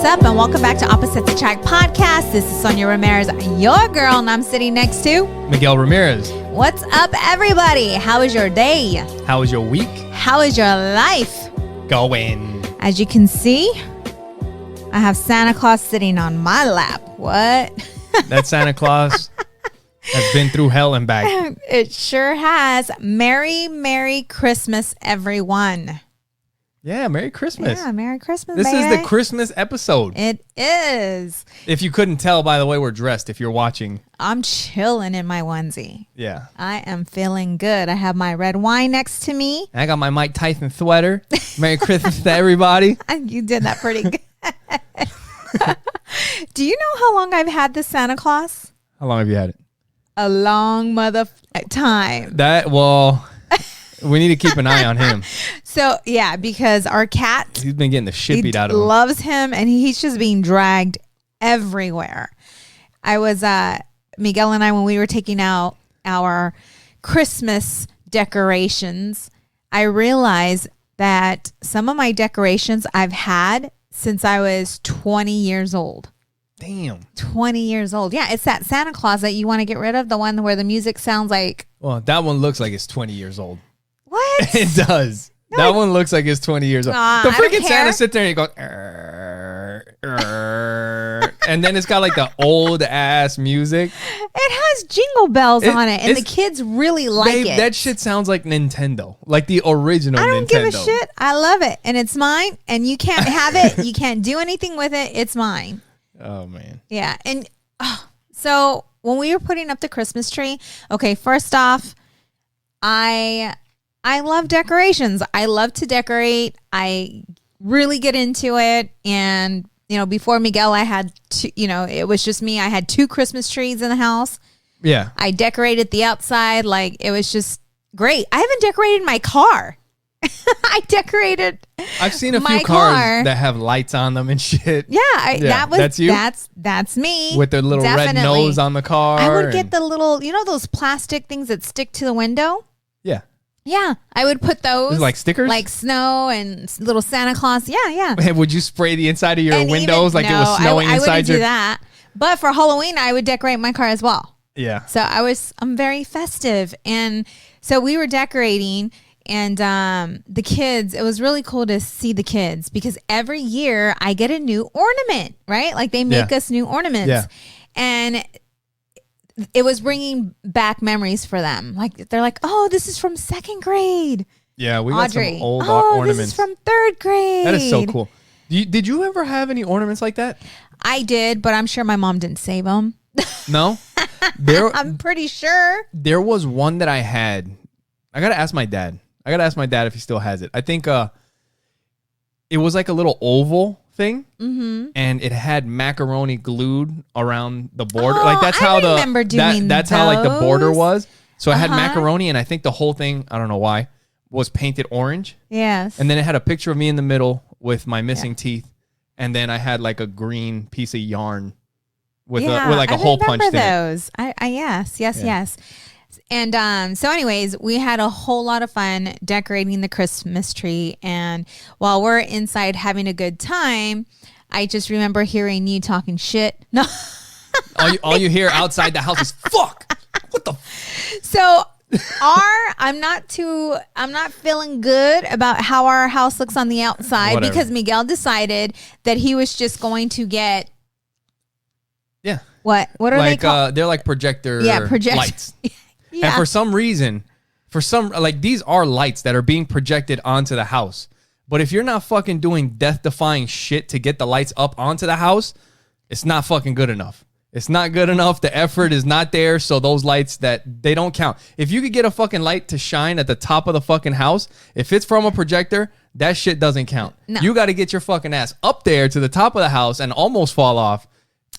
What's up, and welcome back to Opposites Attract Podcast. This is Sonja Ramirez, your girl, and I'm sitting next to Miguel Ramirez. What's up, everybody? How is your day? How was your week? How is your life? Going. As you can see, I have Santa Claus sitting on my lap. What? That Santa Claus has been through hell and back. It sure has. Merry Christmas, everyone. Yeah, Merry Christmas. Yeah, Merry Christmas, This baby. is the Christmas episode. It is. If you couldn't tell by the way we're dressed, if you're watching. I'm chilling in my onesie. Yeah. I am feeling good. I have my red wine next to me. I got my Mike Tyson sweater. Merry Christmas to everybody. You did that pretty good. Do you know how long I've had this Santa Claus? How long have you had it? A long time. We need to keep an eye on him. So, yeah, because our cat, He's been getting the shit beat out of him. Loves him, and he's just being dragged everywhere. I was, Miguel and I, when we were taking out our Christmas decorations, I realized that some of my decorations I've had since I was 20 years old. Damn. 20 years old. Yeah, it's that Santa Claus that you want to get rid of, the one where the music sounds like... Well, that one looks like it's 20 years old. What? It does. No, that one looks like it's 20 years old. The freaking Santa sits there and he goes, and then it's got like the old ass music. It has jingle bells on it, and the kids really like it. That shit sounds like Nintendo, like the original Nintendo. I don't give a shit. I love it, and it's mine, and you can't have it. You can't do anything with it. It's mine. Oh, man. Yeah, and so when we were putting up the Christmas tree, okay, first off, I love decorations. I love to decorate. I really get into it. And, before Miguel, I had two, it was just me. I had 2 Christmas trees in the house. Yeah. I decorated the outside. Like, it was just great. I haven't decorated my car. I've seen a few cars that have lights on them and shit. Yeah, that's you? That's me. With their little red nose on the car. I would get the little, those plastic things that stick to the window? Yeah. Yeah, I would put those. Like stickers? Like snow and little Santa Claus. Yeah. Would you spray the inside of your windows like it was snowing inside I wouldn't do that. But for Halloween, I would decorate my car as well. Yeah. So I'm very festive. And so we were decorating, and the kids, it was really cool to see the kids because every year I get a new ornament, right? Like they make us new ornaments. Yeah. And it was bringing back memories for them. Like they're like, "Oh, this is from 2nd grade." Yeah, we got some old This ornaments. is from 3rd grade. That is so cool. Did you ever have any ornaments like that? I did, but I'm sure my mom didn't save them. No, I'm pretty sure there was one that I had. I gotta ask my dad. If he still has it. I think it was like a little oval thing, and it had macaroni glued around the border. Oh, like that's how that's how like the border was. So it had macaroni, and I think the whole thing, I don't know why, was painted orange. Yes. And then it had a picture of me in the middle with my missing teeth, and then I had like a green piece of yarn with like a hole punched in those. Yes. And so anyways, we had a whole lot of fun decorating the Christmas tree. And while we're inside having a good time, I just remember hearing you talking shit. No. all you hear outside the house is fuck. What the? So I'm not feeling good about how our house looks on the outside. Whatever. Because Miguel decided that he was just going to get. Yeah. What are they called? They're like projector lights. Yeah. And for some reason, like these are lights that are being projected onto the house. But if you're not fucking doing death-defying shit to get the lights up onto the house, it's not fucking good enough. It's not good enough. The effort is not there. So those lights they don't count. If you could get a fucking light to shine at the top of the fucking house, if it's from a projector, that shit doesn't count. No. You got to get your fucking ass up there to the top of the house and almost fall off.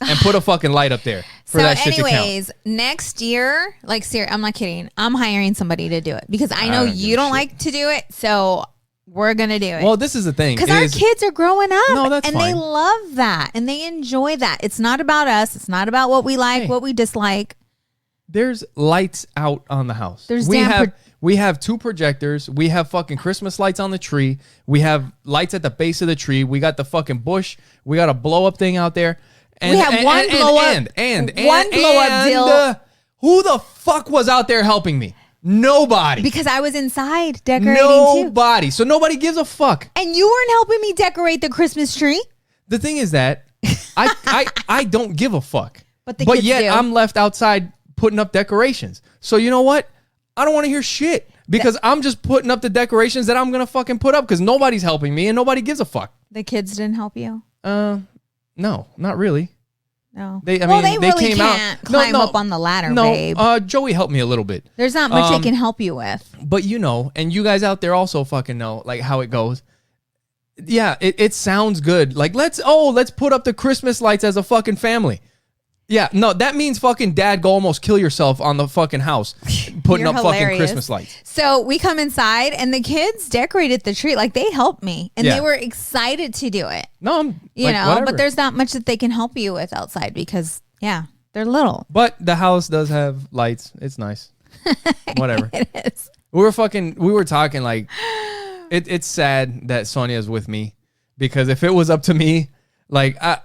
And put a fucking light up there for that shit to count. So anyways, next year, like seriously, I'm not kidding. I'm hiring somebody to do it because I know you don't like to do it. So we're going to do it. Well, this is the thing. Because our kids are growing up. No, that's and fine. they love that. And they enjoy that. It's not about us. It's not about what we like, what we dislike. There's lights out on the house. There's We have 2 projectors. We have fucking Christmas lights on the tree. We have lights at the base of the tree. We got the fucking bush. We got a blow up thing out there. And, we have one blow up deal. Who the fuck was out there helping me? Nobody. Because I was inside decorating too. Nobody. So nobody gives a fuck. And you weren't helping me decorate the Christmas tree. The thing is that I don't give a fuck. But yet do. I'm left outside putting up decorations. So you know what? I don't want to hear shit because I'm just putting up the decorations that I'm going to fucking put up because nobody's helping me and nobody gives a fuck. The kids didn't help you? No, not really. No. They really came can't out. climb up on the ladder, babe. Joey helped me a little bit. There's not much they can help you with. But you know, and you guys out there also fucking know like how it goes. Yeah, it sounds good. Like let's put up the Christmas lights as a fucking family. Yeah, no, that means fucking dad go almost kill yourself on the fucking house putting up fucking Christmas lights. So we come inside and the kids decorated the tree. Like they helped me and they were excited to do it. No, whatever. But there's not much that they can help you with outside because they're little. But the house does have lights. It's nice. Whatever. It is. We were talking like it's sad that Sonja's with me because if it was up to me, like I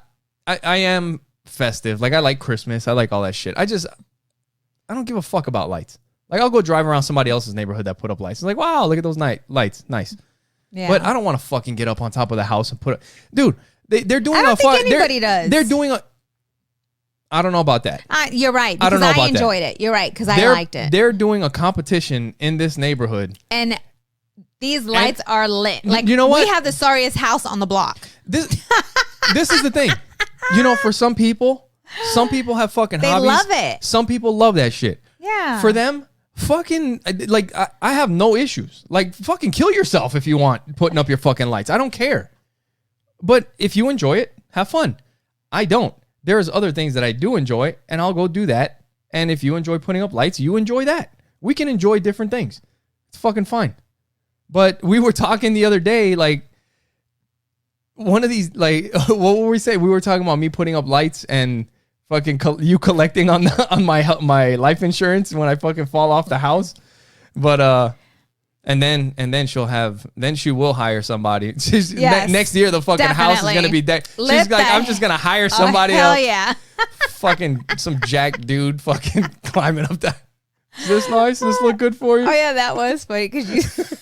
am festive. Like I like Christmas. I like all that shit. I don't give a fuck about lights. Like I'll go drive around somebody else's neighborhood that put up lights. It's like, wow, look at those lights. Nice. Yeah. But I don't want to fucking get up on top of the house and put it. Dude, they're doing I don't think anybody does. They're doing I don't know about that. You're right. Because I don't know about enjoyed it. You're right. Because I liked it. They're doing a competition in this neighborhood. And these lights are lit. Like you know what? We have the sorriest house on the block. This is the thing. You know, for some people have fucking hobbies. They love it. Some people love that shit. Yeah. For them, fucking, like, I have no issues. Like, fucking kill yourself if you want putting up your fucking lights. I don't care. But if you enjoy it, have fun. I don't. There's other things that I do enjoy, and I'll go do that. And if you enjoy putting up lights, you enjoy that. We can enjoy different things. It's fucking fine. But we were talking the other day, like, one of these, like, what were we saying? We were talking about me putting up lights and fucking you collecting on my life insurance when I fucking fall off the house. But and then she will hire somebody. Next year the fucking house is gonna be dead. She's like, I'm just gonna hire somebody else. Hell yeah. Fucking some jack dude fucking climbing up that. Is this nice? Does this look good for you? Oh yeah, that was funny because you.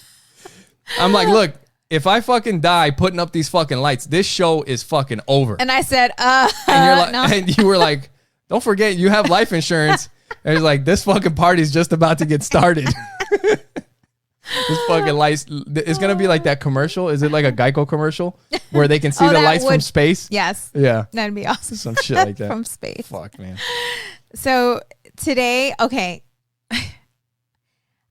I'm like, look. If I fucking die putting up these fucking lights, this show is fucking over. And I said, and you're like, no. And you were like, don't forget you have life insurance. And it's like, this fucking party's just about to get started. This fucking lights, it's going to be like that commercial. Is it like a Geico commercial where they can see the lights from space? Yes. Yeah. That'd be awesome. Some shit like that. From space. Fuck, man. So today, okay.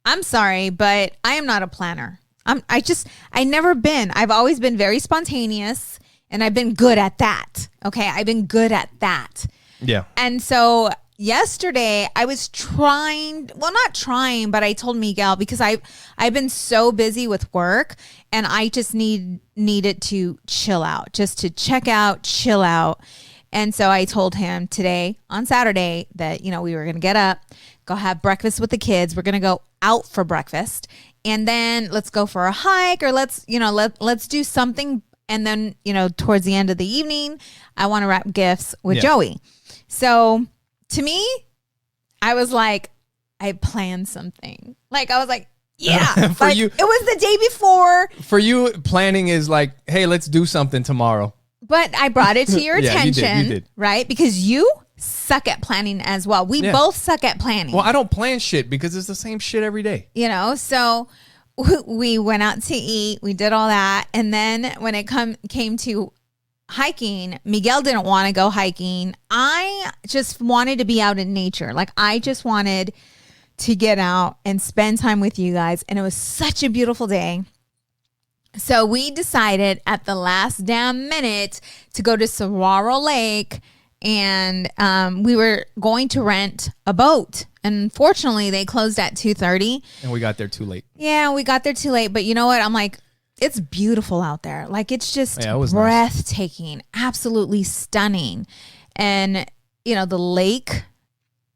I'm sorry, but I am not a planner. I've always been very spontaneous and I've been good at that. Okay. I've been good at that. Yeah. And so yesterday I was not trying, but I told Miguel because I've been so busy with work and I just needed to chill out, just to check out, chill out. And so I told him today on Saturday that, we were going to get up, go have breakfast with the kids. We're going to go out for breakfast. And then let's go for a hike or let's do something. And then, towards the end of the evening, I want to wrap gifts with Joey. So to me, I was like, I planned something. Like, I was like, yeah. For you, it was the day before. For you, planning is like, hey, let's do something tomorrow. But I brought it to your attention, you did. Right? Because you suck at planning as well. We both suck at planning. Well, I don't plan shit because it's the same shit every day. So we went out to eat. We did all that. And then when it came to hiking, Miguel didn't want to go hiking. I just wanted to be out in nature. Like I just wanted to get out and spend time with you guys. And it was such a beautiful day. So we decided at the last damn minute to go to Saguaro Lake, and we were going to rent a boat. And unfortunately, they closed at 2:30. And we got there too late. Yeah, we got there too late. But you know what? I'm like, it's beautiful out there. Like, it's just breathtaking, absolutely stunning. And, the lake,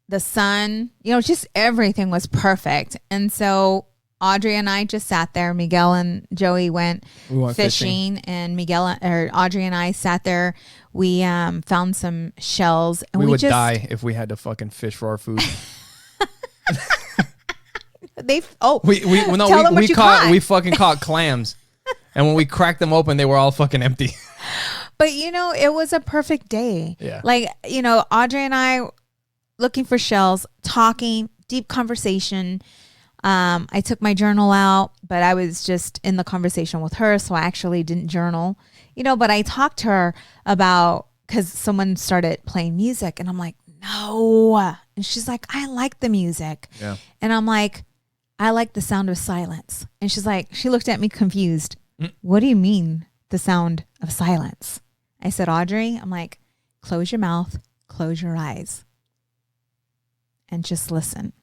the sun, just everything was perfect. And so Audrey and I just sat there. Miguel and Joey went fishing, and Audrey and I sat there. We found some shells, and we would die if we had to fucking fish for our food. We fucking caught clams, and when we cracked them open, they were all fucking empty. But it was a perfect day. Yeah. Like, Audrey and I looking for shells, talking, deep conversation. I took my journal out, but I was just in the conversation with her, so I actually didn't journal. But I talked to her about, because someone started playing music, and I'm like, no. And she's like, I like the music. Yeah. And I'm like, I like the sound of silence. And she's like, she looked at me confused. What do you mean, the sound of silence? I said, Audrey, I'm like, close your mouth, close your eyes, and just listen.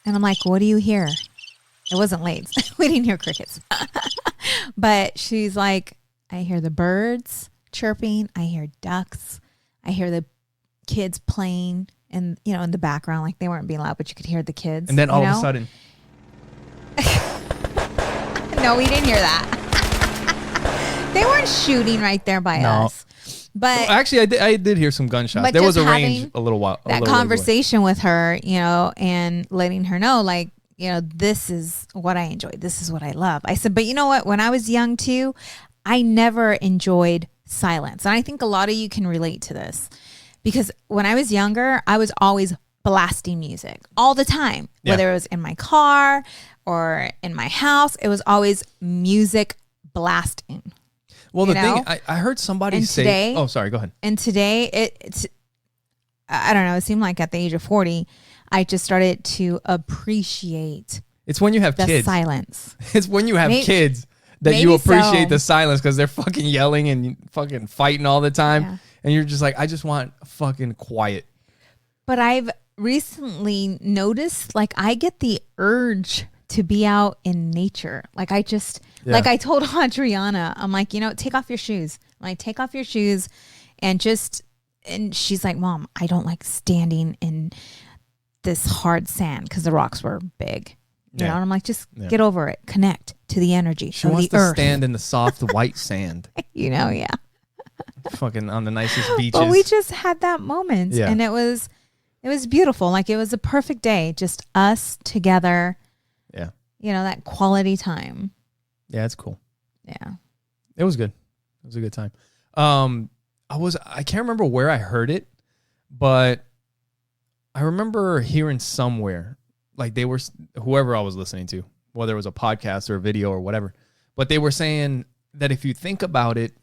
And I'm like, what do you hear? It wasn't late. We didn't hear crickets. But she's like, I hear the birds chirping. I hear ducks. I hear the kids playing in the background. Like, they weren't being loud, but you could hear the kids. And then all of a sudden. No, we didn't hear that. They weren't shooting right there by us. But actually, I did hear some gunshots. There was a range a little while. That conversation with her, and letting her know, like, this is what I enjoy. This is what I love. I said, but you know what? When I was young too, I never enjoyed silence. And I think a lot of you can relate to this, because when I was younger, I was always blasting music all the time, whether it was in my car or in my house. It was always music blasting. Well, the thing, I heard somebody say... Today, oh, sorry, go ahead. And today, it's... I don't know, it seemed like at the age of 40, I just started to appreciate... It's when you have kids. Silence. It's when you have kids that you appreciate the silence, because they're fucking yelling and fucking fighting all the time. Yeah. And you're just like, I just want fucking quiet. But I've recently noticed, like, I get the urge to be out in nature. Like, I just... Like I told Adriana, I'm like, take off your shoes. I'm like, take off your shoes and she's like, Mom, I don't like standing in this hard sand, because the rocks were big. You know, and I'm like, just get over it. Connect to the energy. She wants to stand in the soft white sand. Yeah. Fucking on the nicest beaches. But we just had that moment, and it was beautiful. Like, it was a perfect day, just us together. Yeah. That quality time. Yeah, it's cool. Yeah. It was good. It was a good time. I can't remember where I heard it, but I remember hearing somewhere, like, they were, whoever I was listening to, whether it was a podcast or a video or whatever, but they were saying that if you think about it,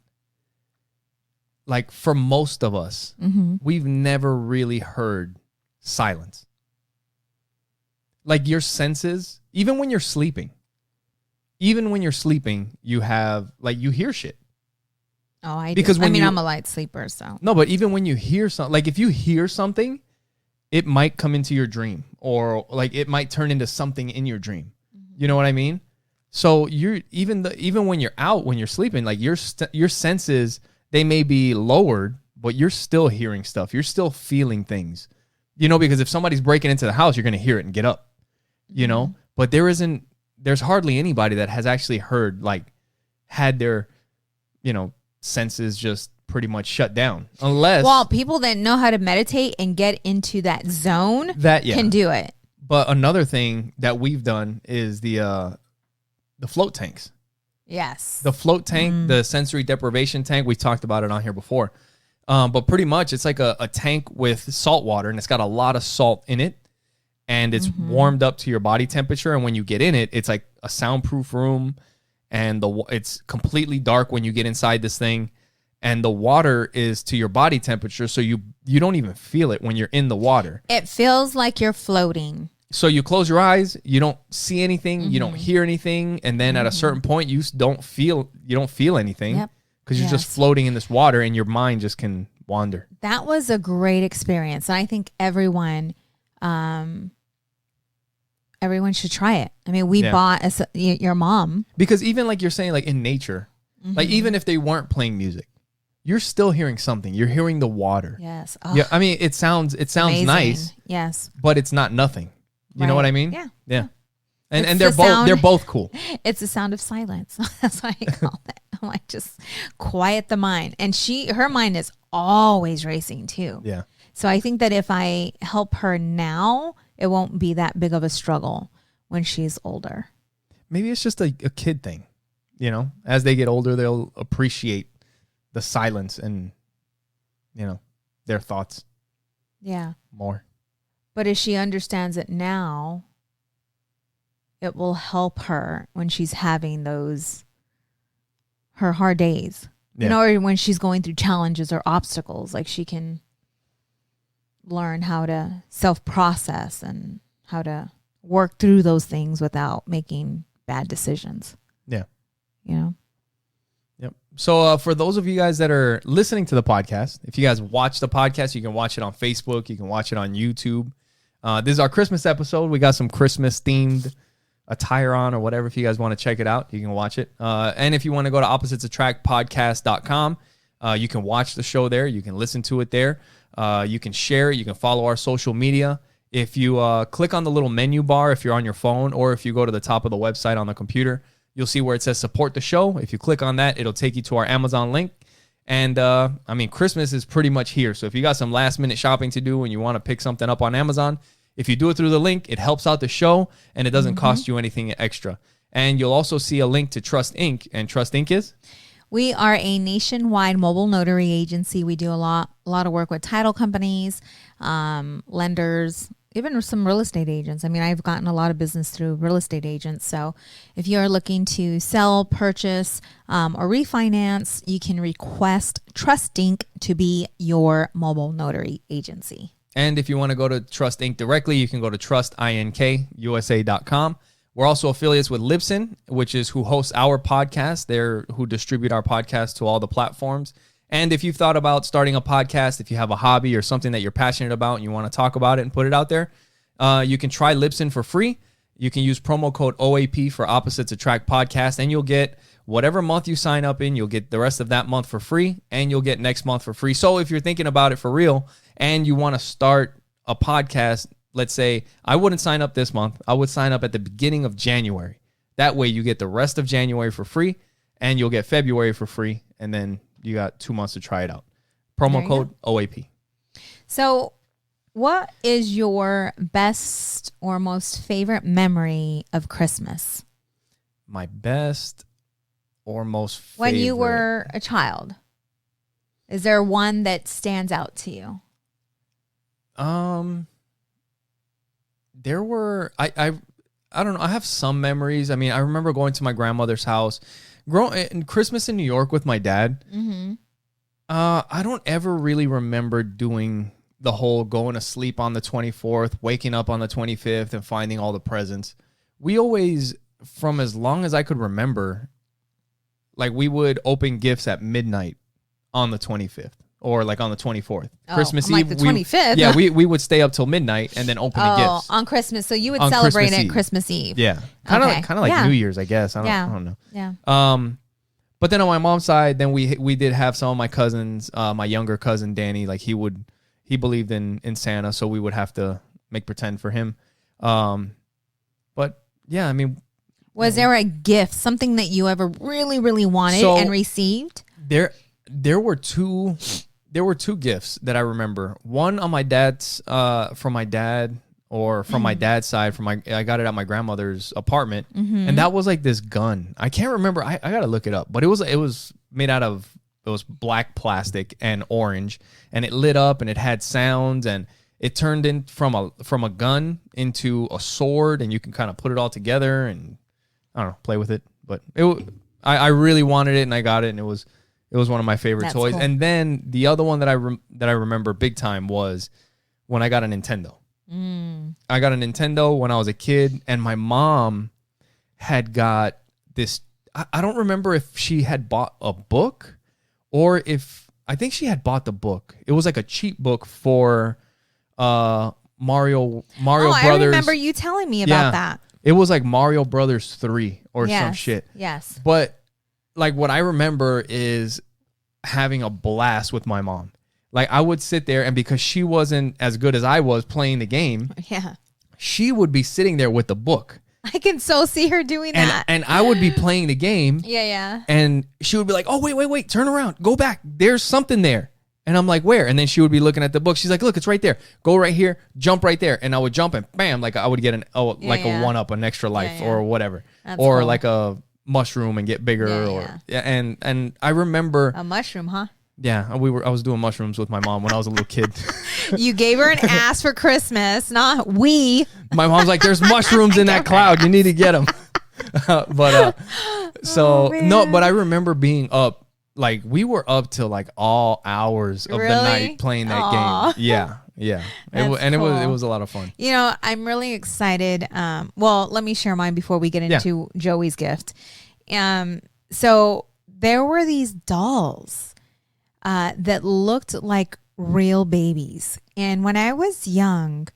like, for most of us, we've never really heard silence. Like, your senses, even when you're sleeping, you have, like, you hear shit. Oh, I do. Because I'm a light sleeper, so. No, but even when you hear something, like, if you hear something, it might come into your dream, or like it might turn into something in your dream. You know what I mean? So you're even when you're out, when you're sleeping, like, your senses, they may be lowered, but you're still hearing stuff. You're still feeling things. Because if somebody's breaking into the house, you're going to hear it and get up. But there's hardly anybody that has actually heard, like, had their, senses just pretty much shut down. Unless... Well, people that know how to meditate and get into that zone can do it. But another thing that we've done is the float tanks. Yes. The float tank, the sensory deprivation tank, we talked about it on here before. But pretty much it's like a tank with salt water, and it's got a lot of salt in it. And it's warmed up to your body temperature. And when you get in it, it's like a soundproof room. And it's completely dark when you get inside this thing. And the water is to your body temperature. So you don't even feel it when you're in the water. It feels like you're floating. So you close your eyes. You don't see anything. You don't hear anything. And then at a certain point, you don't feel anything. Because you're just floating in this water, and your mind just can wander. That was a great experience. And I think everyone should try it. I mean, we bought your mom. Because even like you're saying, like, in nature, like, even if they weren't playing music, you're still hearing something. You're hearing the water. Yes. Yeah. I mean, it sounds Amazing. nice. Yes. But it's not nothing. You know what I mean? Yeah. Yeah. And It's they're the both sound- they're both cool. It's the sound of silence. That's what I call it. I'm like, just quiet the mind. And her mind is always racing too. Yeah. So I think that if I help her now, it won't be that big of a struggle when she's older. Maybe it's just a kid thing. You know, as they get older, they'll appreciate the silence and, you know, their thoughts. Yeah. More. But if she understands it now, it will help her when she's having her hard days. Yeah. You know, or when she's going through challenges or obstacles, like she can learn how to self-process and how to work through those things without making bad decisions. Yeah. You know? Yep. So for those of you guys that are listening to the podcast, if you guys watch the podcast, you can watch it on Facebook. You can watch it on YouTube. This is our Christmas episode. We got some Christmas themed attire on or whatever. If you guys want to check it out, you can watch it. And if you want to go to oppositesattractpodcast.com, you can watch the show there. You can listen to it there. You can share it. You can follow our social media. If you click on the little menu bar, if you're on your phone, or if you go to the top of the website on the computer, you'll see where it says support the show. If you click on that, it'll take you to our Amazon link. And I mean, Christmas is pretty much here. So if you got some last minute shopping to do and you want to pick something up on Amazon, if you do it through the link, it helps out the show and it doesn't cost you anything extra. And you'll also see a link to Trust Inc. And Trust Inc. is? We are a nationwide mobile notary agency. We do a lot of work with title companies, lenders, even some real estate agents. I mean, I've gotten a lot of business through real estate agents. So if you're looking to sell, purchase, or refinance, you can request Trust Inc. to be your mobile notary agency. And if you want to go to Trust Inc. directly, you can go to trustinkusa.com. We're also affiliates with Libsyn, which is who hosts our podcast. They're who distribute our podcast to all the platforms. And if you've thought about starting a podcast, if you have a hobby or something that you're passionate about and you want to talk about it and put it out there, you can try Libsyn for free. You can use promo code OAP for Opposites Attract Podcast, and you'll get whatever month you sign up in, you'll get the rest of that month for free, and you'll get next month for free. So if you're thinking about it for real and you want to start a podcast, let's say I wouldn't sign up this month. I would sign up at the beginning of January. That way you get the rest of January for free, and you'll get February for free, and then you got 2 months to try it out. Promo code OAP. So what is your best or most favorite memory of Christmas? My best or most favorite. When you were a child. Is there one that stands out to you? There were, I don't know. I have some memories. I mean, I remember going to my grandmother's house, Christmas in New York with my dad. Mm-hmm. I don't ever really remember doing the whole going to sleep on the 24th, waking up on the 25th, and finding all the presents. We always, from as long as I could remember, like we would open gifts at midnight on the 25th. Or like on the 24th. Christmas Eve. Like the 25th. Yeah, we would stay up till midnight and then open the gifts. On Christmas. So you would On celebrate Christmas it Eve. Christmas Eve. Yeah. Kind of like Yeah. New Year's, I guess. I don't know. Yeah. But then on my mom's side, then we did have some of my cousins, my younger cousin Danny, like he believed in Santa, so we would have to make pretend for him. But yeah, I mean, was there a gift, something that you ever really, really wanted and received? There were two gifts that I remember. One on my dad's, from my dad, or from my dad's side, I got it at my grandmother's apartment, and that was like this gun. I can't remember. I gotta look it up, but it was made out of black plastic and orange, and it lit up and it had sounds, and it turned in from a gun into a sword, and you can kind of put it all together and I don't know, play with it. But I really wanted it, and I got it, and it was one of my favorite toys. Cool. And then the other one that I remember big time was when I got a Nintendo. I got a Nintendo when I was a kid, and my mom had got this. I don't remember if she had bought a book or I think she had bought the book. It was like a cheap book for Mario Brothers. I remember you telling me about that. It was like Mario Brothers 3 or some shit. Yes. But like what I remember is having a blast with my mom. Like I would sit there, and because she wasn't as good as I was playing the game, Yeah. she would be sitting there with the book. I can so see her doing that. And I would be playing the game. Yeah. And she would be like, oh, wait, turn around, go back. There's something there. And I'm like, where? And then she would be looking at the book. She's like, look, it's right there. Go right here, jump right there. And I would jump and bam, like I would get a 1-up, an extra life or whatever. That's or cool. like a mushroom and get bigger and I remember A mushroom, huh? Yeah, I was doing mushrooms with my mom when I was a little kid. You gave her an ass for Christmas, not we. My mom's like, there's mushrooms in that cloud. You need to get them. But I remember being up. Like we were up till like all hours of the night playing that game. Yeah. It was a lot of fun. You know, I'm really excited. Well, let me share mine before we get into Joey's gift. So there were these dolls that looked like real babies. And when I was young,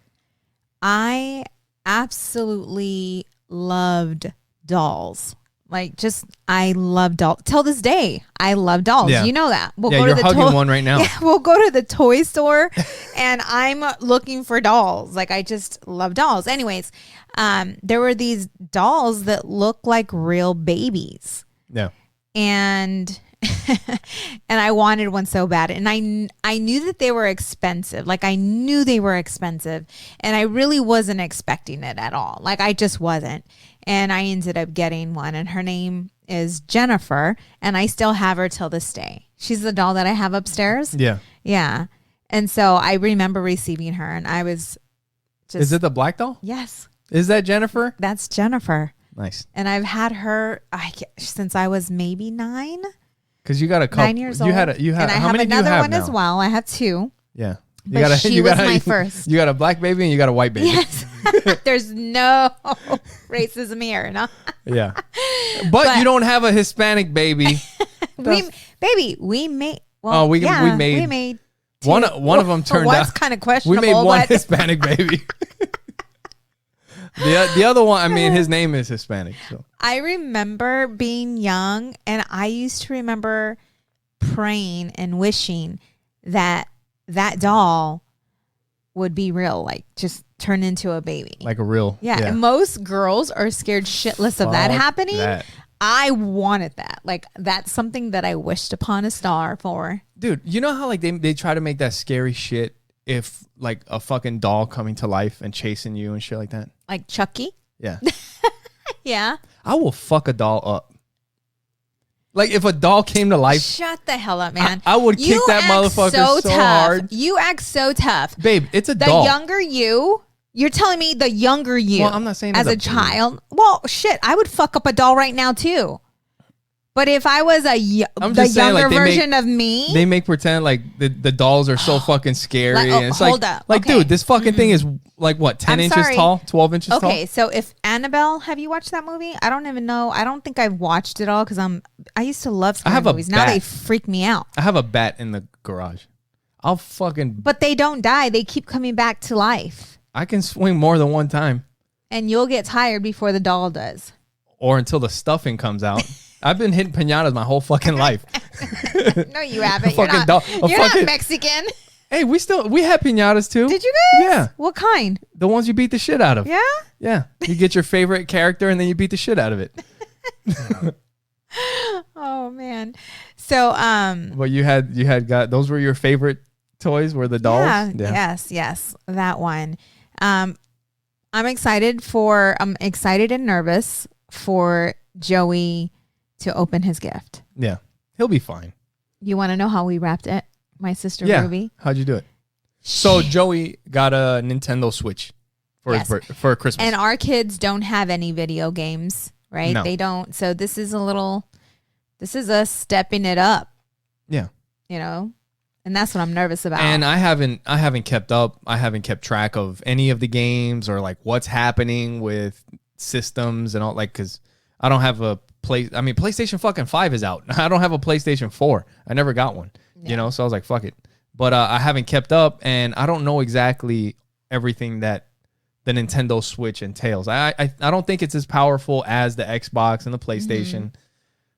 I absolutely loved dolls. Like I love dolls. Till this day, I love dolls. Yeah. You know that. You're hugging one right now. Yeah, we'll go to the toy store and I'm looking for dolls. Like I just love dolls. Anyways, there were these dolls that look like real babies. Yeah. And and I wanted one so bad. And I knew that they were expensive. Like I knew they were expensive. And I really wasn't expecting it at all. Like I just wasn't. And I ended up getting one. And her name is Jennifer. And I still have her till this day. She's the doll that I have upstairs. Yeah. Yeah. And so I remember receiving her. And I was just... Is it the black doll? Yes. Is that Jennifer? That's Jennifer. Nice. And I've had her since I was maybe 9. Because you got a couple. 9 years old. And I have another one as well. I have 2. Yeah. She was my first. You got a black baby and you got a white baby. Yes. There's no racism here. No. Yeah. But you don't have a Hispanic baby. we made. Well, we made two. One of them turned out. One's kind of questionable. We made one Hispanic baby. The other one, I mean, his name is Hispanic. So I remember being young, and I used to remember praying and wishing that doll would be real, like just turn into a baby. Like a real. Yeah. And most girls are scared shitless of that happening. I wanted that. Like that's something that I wished upon a star for. Dude, you know how like they try to make that scary shit if like a fucking doll coming to life and chasing you and shit like that? Like Chucky? Yeah. Yeah. I will fuck a doll up. Like if a doll came to life. Shut the hell up, man. I would kick that motherfucker so hard. You act so tough. Babe, it's a doll. The younger you're telling me the younger you. Well, I'm not saying as a child. Well, shit, I would fuck up a doll right now too. But if I was the younger version of me, they make pretend like the dolls are so fucking scary. Like, and it's hold up. Like, dude, this fucking thing is like what, 10 inches tall, 12 inches tall? Okay, so if Annabelle, have you watched that movie? I don't even know. I don't think I've watched it all because I used to love scary movies. Now they freak me out. I have a bat in the garage. I'll fucking. But they don't die. They keep coming back to life. I can swing more than one time. And you'll get tired before the doll does. Or until the stuffing comes out. I've been hitting piñatas my whole fucking life. No, you haven't. You're not Mexican. Hey, we had piñatas too. Did you guys? Yeah. What kind? The ones you beat the shit out of. Yeah? Yeah. You get your favorite character and then you beat the shit out of it. Oh man. So Well, those were your favorite toys, were the dolls? Yeah. Yes. That one. I'm excited and nervous for Joey to open his gift. Yeah. He'll be fine. You want to know how we wrapped it? My sister Ruby. How'd you do it? So Joey got a Nintendo Switch for Christmas. And our kids don't have any video games, right? No. They don't. So this is us stepping it up. Yeah. You know? And that's what I'm nervous about. And I haven't kept up. I haven't kept track of any of the games or like what's happening with systems and all, like, because I don't have a PlayStation fucking 5 is out. I don't have a PlayStation 4. I never got one, you know? So I was like, fuck it. But I haven't kept up and I don't know exactly everything that the Nintendo Switch entails. I don't think it's as powerful as the Xbox and the PlayStation,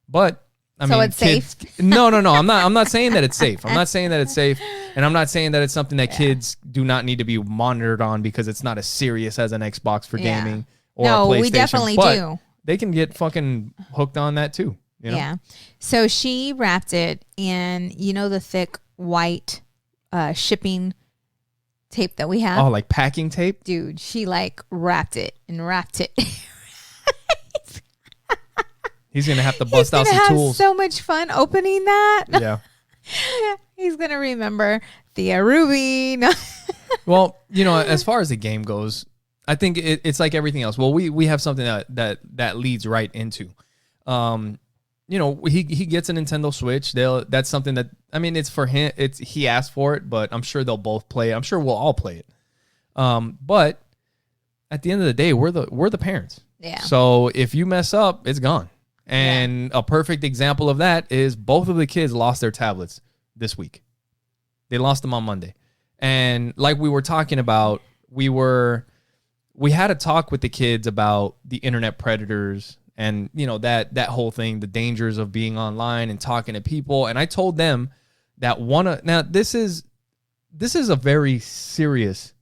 but I So mean, it's safe? No. I'm not saying that it's safe. I'm not saying that it's safe. And I'm not saying that it's something that kids do not need to be monitored on because it's not as serious as an Xbox for gaming or a PlayStation. We definitely but do. They can get fucking hooked on that too. You know? Yeah. So she wrapped it in, the thick white shipping tape that we have. Oh, like packing tape? Dude, she like wrapped it. He's going to have to bust out some tools. He's going to have so much fun opening that. Yeah. He's going to remember Thea Ruby. No. Well, as far as the game goes, I think it's like everything else. Well, we have something that leads right into. He gets a Nintendo Switch. That's something that, I mean, it's for him. He asked for it, but I'm sure they'll both play it. I'm sure we'll all play it. But at the end of the day, we're the parents. Yeah. So if you mess up, it's gone. And a perfect example of that is both of the kids lost their tablets this week. They lost them on Monday. And like we were talking about, we had a talk with the kids about the internet predators and, that whole thing, the dangers of being online and talking to people. And I told them that now this is a very serious,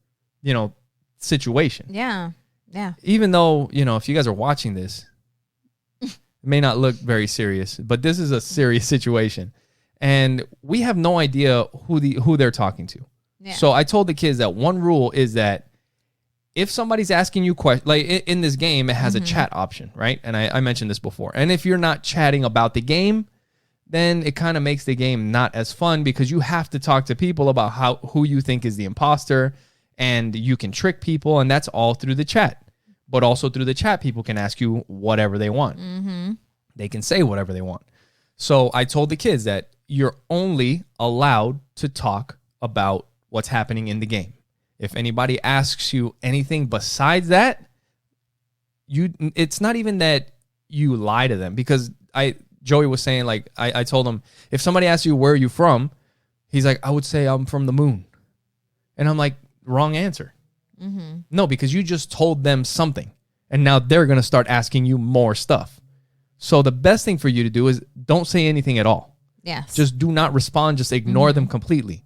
situation. Yeah. Yeah. Even though, if you guys are watching this, it may not look very serious, but this is a serious situation. And we have no idea who they're talking to. Yeah. So I told the kids that one rule is that if somebody's asking you questions, like in this game, it has a chat option, right? And I mentioned this before. And if you're not chatting about the game, then it kind of makes the game not as fun because you have to talk to people about who you think is the imposter, and you can trick people, and that's all through the chat. But also through the chat, people can ask you whatever they want. Mm-hmm. They can say whatever they want. So I told the kids that you're only allowed to talk about what's happening in the game. If anybody asks you anything besides that, it's not even that you lie to them, because Joey was saying, like, I told him, if somebody asks you, where are you from? He's like, I would say I'm from the moon. And I'm like, wrong answer. Mm-hmm. No, because you just told them something, and now they're going to start asking you more stuff. So the best thing for you to do is don't say anything at all. Yes. Just do not respond. Just ignore them completely.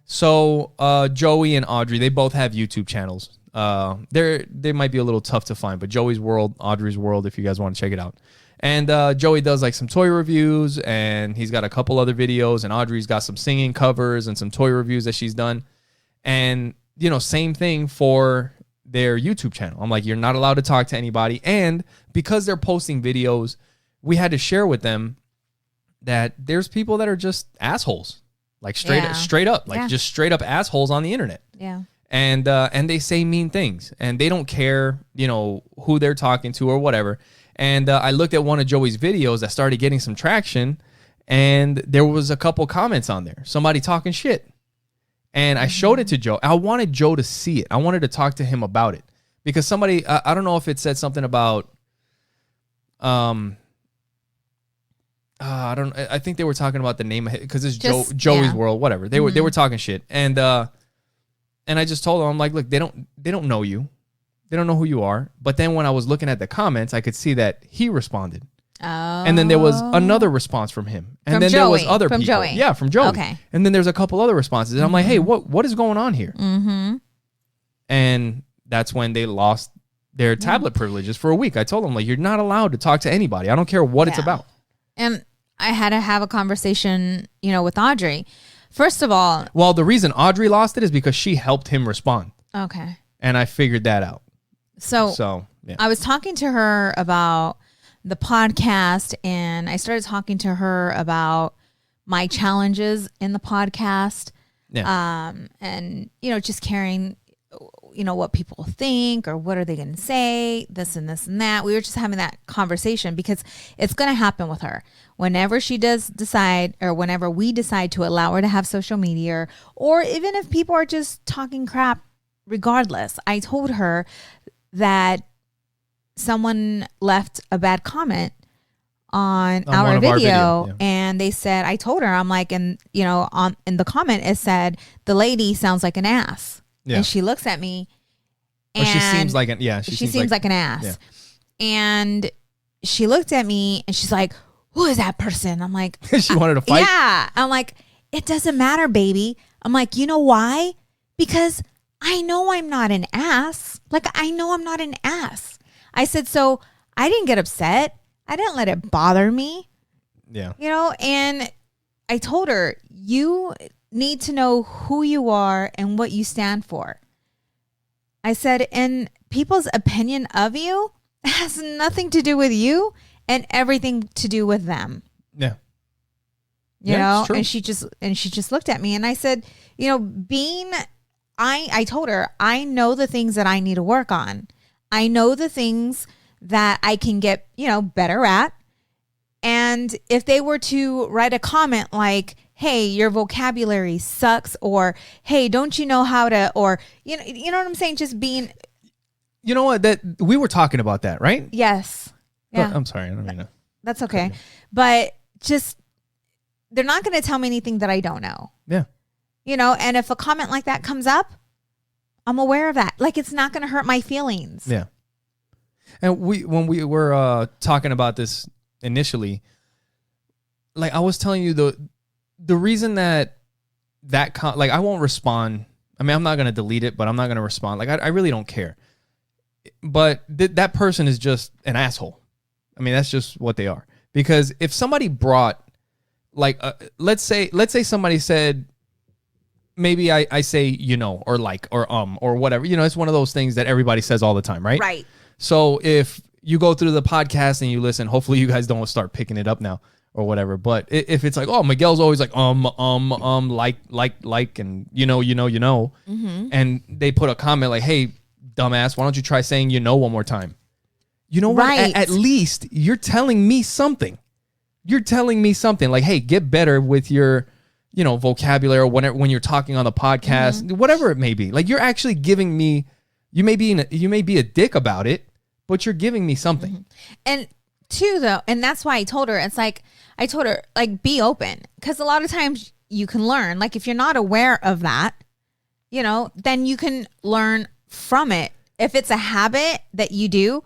So Joey and Audrey, they both have YouTube channels. They might be a little tough to find, but Joey's World, Audrey's World, if you guys want to check it out. And Joey does like some toy reviews, and he's got a couple other videos, and Audrey's got some singing covers and some toy reviews that she's done. And same thing for their YouTube channel. I'm like, you're not allowed to talk to anybody. And because they're posting videos, we had to share with them that there's people that are just assholes, like straight up, like just straight up assholes on the internet. Yeah. And they say mean things, and they don't care, who they're talking to or whatever. And I looked at one of Joey's videos that started getting some traction, and there was a couple comments on there, somebody talking shit. And I showed it to Joe. I wanted Joe to see it. I wanted to talk to him about it, because somebody, I don't know if it said something about, I think they were talking about the name of it, because it's Joey's World, whatever. They were talking shit. And I just told them, I'm like, look, they don't know you. They don't know who you are. But then when I was looking at the comments, I could see that he responded. Oh. And then there was another response from him. And then there was other people. Joey. Yeah, from Joey. Okay. And then there's a couple other responses. And I'm like, hey, what is going on here? Mm-hmm. And that's when they lost their tablet privileges for a week. I told them, like, you're not allowed to talk to anybody. I don't care what it's about. And I had to have a conversation, with Audrey. First of all. Well, the reason Audrey lost it is because she helped him respond. Okay. And I figured that out. So yeah. I was talking to her about the podcast, and I started talking to her about my challenges in the podcast. Yeah. And, just caring, what people think, or what are they going to say, this and this and that. We were just having that conversation because it's going to happen with her. Whenever she does decide, or whenever we decide to allow her to have social media, or even if people are just talking crap, regardless, I told her that someone left a bad comment on our video, and they said, I told her, I'm like, and in the comment it said, the lady sounds like an ass. Yeah. And she looks at me, and she seems like an she seems like an ass. Yeah. And she looked at me, and she's like, who is that person? I'm like, She wanted to fight? Yeah. I'm like, it doesn't matter, baby. I'm like, you know why? Because I know I'm not an ass. Like, I know I'm not an ass. I said, so I didn't get upset. I didn't let it bother me. Yeah. You know, and I told her, you need to know who you are and what you stand for. I said, and people's opinion of you has nothing to do with you and everything to do with them. Yeah. You know, and she just looked at me and I said, you know, I told her, I know the things that I need to work on. I know the things that I can get, you know, better at. And if they were to write a comment like, hey, your vocabulary sucks, or hey, don't you know how to, or you know what I'm saying? Just being, you know what, that we were talking about that, right? Yes. Yeah. I'm sorry. I don't mean to. That's okay. But just, they're not going to tell me anything that I don't know. Yeah. You know, and if a comment like that comes up, I'm aware of that. Like, it's not going to hurt my feelings. Yeah. And when we were talking about this initially, like I was telling you, the reason that like I won't respond. I mean, I'm not going to delete it, but I'm not going to respond. Like I really don't care. But that person is just an asshole. I mean, that's just what they are. Because if somebody brought, like, let's say somebody said, maybe I say, you know, or like, or whatever. You know, it's one of those things that everybody says all the time, right? Right. So if you go through the podcast and you listen, hopefully you guys don't start picking it up now or whatever. But if it's like, oh, Miguel's always like, like, and you know, Mm-hmm. and they put a comment like, hey, dumbass, why don't you try saying, you know, one more time? You know what? Right. At least you're telling me something. You're telling me something like, hey, get better with your, you know, vocabulary or whenever, when you're talking on the podcast, Mm-hmm. whatever it may be. Like, you're actually giving me, you may be a dick about it, but you're giving me something. Mm-hmm. And too, though, and that's why I told her, it's like, I told her, like, be open. Because a lot of times you can learn. Like, if you're not aware of that, you know, then you can learn from it. If it's a habit that you do,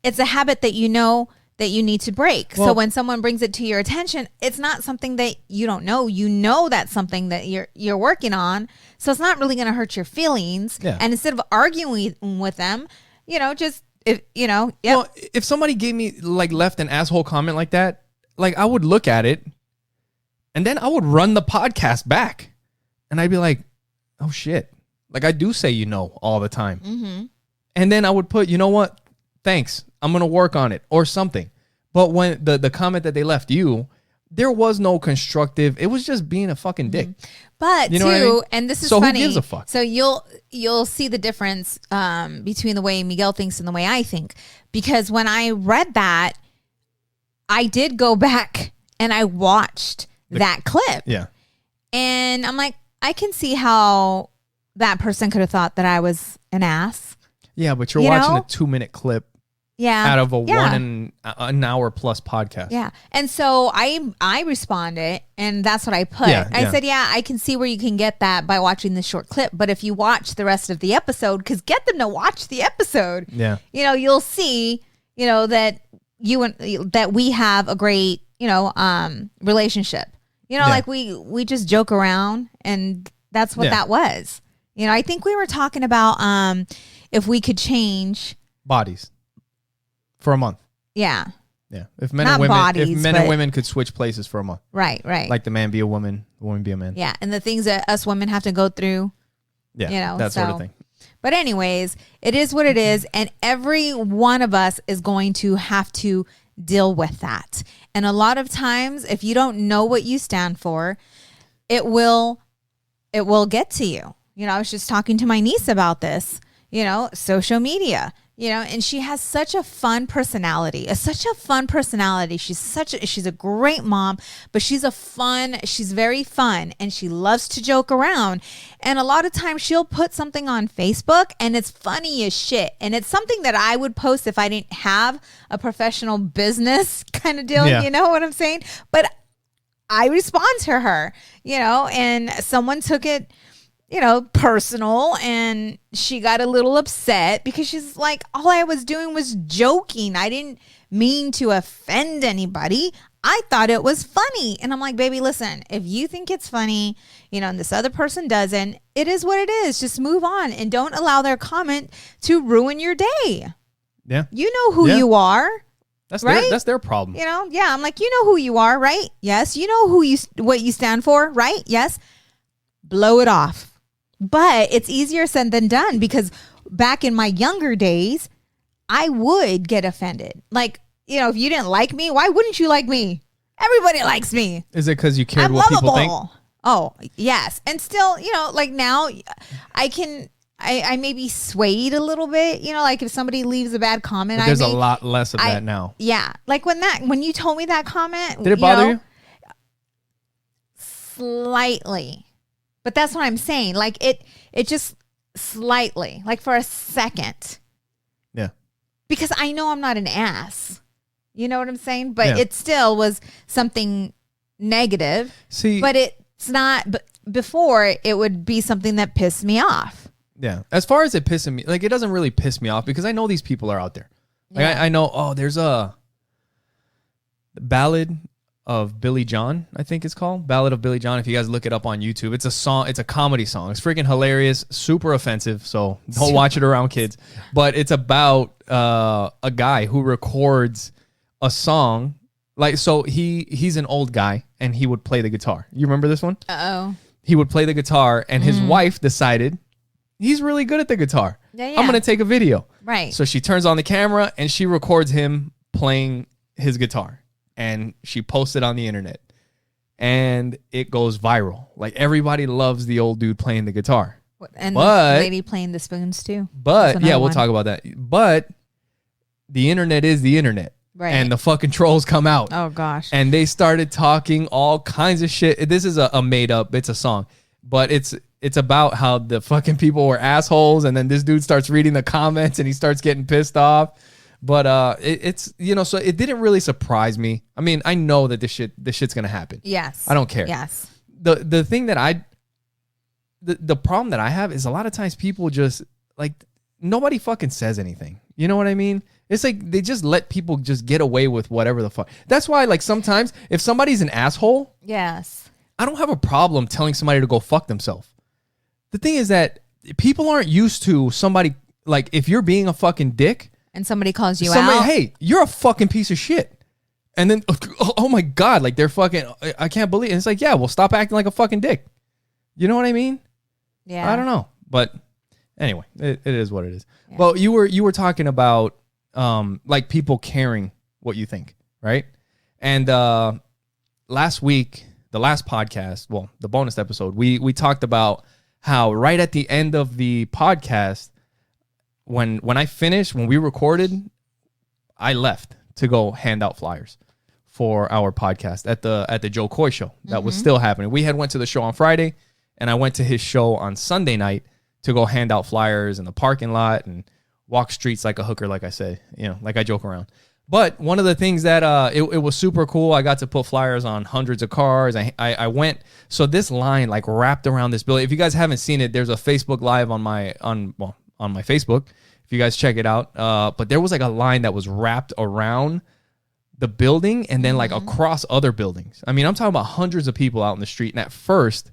it's a habit that you know that you need to break. Well, so when someone brings it to your attention, it's not something that you don't know. You know that's something that you're working on. So it's not really going to hurt your feelings. Yeah. And instead of arguing with them, you know, just, if you know, yep. Well, if somebody gave me, like, left an asshole comment like that, like, I would look at it and then I would run the podcast back and I'd be like, oh shit. Like, I do say, you know, all the time. Mm-hmm. And then I would put, you know what? Thanks. I'm going to work on it or something. But when the comment that they left you, there was no constructive. It was just being a fucking dick. But you know too, what I mean? and this is So funny. who gives a fuck? So you'll see the difference between the way Miguel thinks and the way I think. Because when I read that, I did go back and I watched that clip. Yeah. And I'm like, I can see how that person could have thought that I was an ass. Yeah, but you're You watching know? a 2-minute clip Yeah. out of a Yeah. an hour plus podcast. Yeah. And so I responded, and that's what I put. Yeah, I yeah. said, yeah, I can see where you can get that by watching this short clip. But if you watch the rest of the episode, because get them to watch the episode, Yeah. you know, you'll see, you know, that that we have a great, you know, relationship. You know, Yeah. like we just joke around, and that's what Yeah. that was. You know, I think we were talking about if we could change. Bodies for a month. Yeah. Yeah. If men Not and women bodies, if men but- and women could switch places for a month. Right. Like the man be a woman, the woman be a man. Yeah, and the things that us women have to go through. Yeah. You know, that sort of so- thing. But anyways, it is what it is, and every one of us is going to have to deal with that. And a lot of times, if you don't know what you stand for, it will get to you. You know, I was just talking to my niece about this, you know, social media. You know, and she has such a fun personality. She's a great mom, but she's very fun, and she loves to joke around. And a lot of times she'll put something on Facebook and it's funny as shit. And it's something that I would post if I didn't have a professional business kind of deal. Yeah. You know what I'm saying? But I respond to her, you know, and someone took it, you know, personal, and she got a little upset because she's like, all I was doing was joking. I didn't mean to offend anybody. I thought it was funny. And I'm like, baby, listen, if you think it's funny, and this other person doesn't, it is what it is. Just move on and don't allow their comment to ruin your day. Yeah. You know who you are. That's right? That's their problem. Yeah. I'm like, you know who you are, right? Yes. You know what you stand for, right? Yes. Blow it off. But it's easier said than done, because back in my younger days, I would get offended. Like, if you didn't like me, why wouldn't you like me? Everybody likes me. Is it because you cared I'm what lovable. people think? Oh, yes. And still, like now I may be swayed a little bit, like if somebody leaves a bad comment. But there's a lot less of that now. Yeah. Like when you told me that comment. Did it bother you? Slightly. But that's what I'm saying. Like it just slightly, like for a second. Yeah. Because I know I'm not an ass. You know what I'm saying? But it still was something negative. See, but it's not. But before, it would be something that pissed me off. Yeah. As far as it pissing me, like, it doesn't really piss me off because I know these people are out there. Like, I know, there's a Ballad of Billy John, I think it's called. Ballad of Billy John. If you guys look it up on YouTube, it's a song. It's a comedy song. It's freaking hilarious, super offensive. So don't watch it around kids. But it's about a guy who records a song. Like, so he's an old guy and he would play the guitar. You remember this one? Uh-oh. He would play the guitar and his wife decided he's really good at the guitar. Yeah. I'm going to take a video. Right. So she turns on the camera and she records him playing his guitar. And she posts it on the internet. And it goes viral. Like, everybody loves the old dude playing the guitar. And the lady playing the spoons too. But, yeah, we'll talk about that. But the internet is the internet. Right. And the fucking trolls come out. Oh, gosh. And they started talking all kinds of shit. This is a made up, it's a song. But it's about how the fucking people were assholes. And then this dude starts reading the comments and he starts getting pissed off. But it's, so it didn't really surprise me. I mean, I know that this shit's going to happen. Yes. I don't care. Yes. The thing that the problem that I have is a lot of times people just, like, nobody fucking says anything. You know what I mean? It's like they just let people just get away with whatever the fuck. That's why, like, sometimes if somebody's an asshole, yes, I don't have a problem telling somebody to go fuck themselves. The thing is that people aren't used to somebody, like, if you're being a fucking dick and somebody calls you out, hey, you're a fucking piece of shit. And then, oh my God, like, they're fucking, I can't believe it. And it's like, yeah, well, stop acting like a fucking dick. You know what I mean? Yeah. I don't know. But anyway, it is what it is. Yeah. Well, you were talking about, like, people caring what you think, right? And last week, the last podcast, well, the bonus episode, we talked about how right at the end of the podcast, when I finished, when we recorded, I left to go hand out flyers for our podcast at the Joe Coy show. That was still happening. We had went to the show on Friday, and I went to his show on Sunday night to go hand out flyers in the parking lot and walk streets like a hooker, like I said, like I joke around. But one of the things that it was super cool, I got to put flyers on hundreds of cars. I went, so this line like wrapped around this building. If you guys haven't seen it, there's a Facebook Live on my Facebook. If you guys check it out, but there was like a line that was wrapped around the building and then like across other buildings. I mean, I'm talking about hundreds of people out in the street. And at first,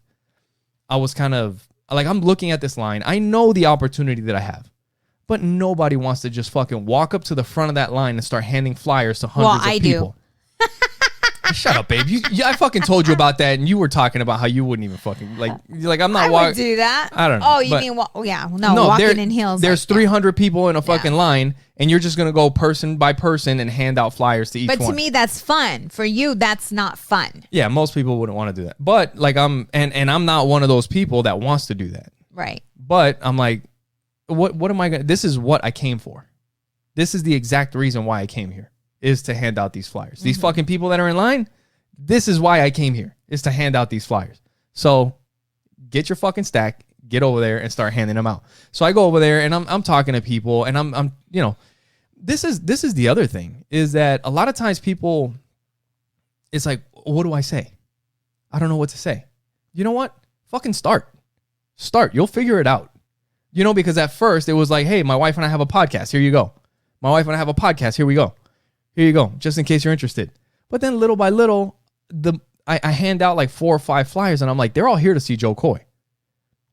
I was kind of like, I'm looking at this line. I know the opportunity that I have. But nobody wants to just fucking walk up to the front of that line and start handing flyers to hundreds of people. Do. Shut up, babe. I fucking told you about that, and you were talking about how you wouldn't even fucking like I'm not. I would do that. I don't know. Oh, you mean walking in heels? There's 300 people in a fucking line, and you're just gonna go person by person and hand out flyers to each one. But to me, that's fun. For you, that's not fun. Yeah, most people wouldn't want to do that. But like I'm not one of those people that wants to do that. Right. But I'm like, what am I gonna? This is what I came for. This is the exact reason why I came here. Is to hand out these flyers. These fucking people that are in line, this is why I came here, is to hand out these flyers. So get your fucking stack, get over there and start handing them out. So I go over there and I'm talking to people and I'm this is the other thing is that a lot of times people, it's like, what do I say? I don't know what to say. You know what? Fucking start. You'll figure it out. Because at first it was like, hey, my wife and I have a podcast. Here you go. My wife and I have a podcast. Here we go. Here you go, just in case you're interested. But then little by little, I hand out like 4 or 5 flyers, and I'm like, they're all here to see Joe Coy.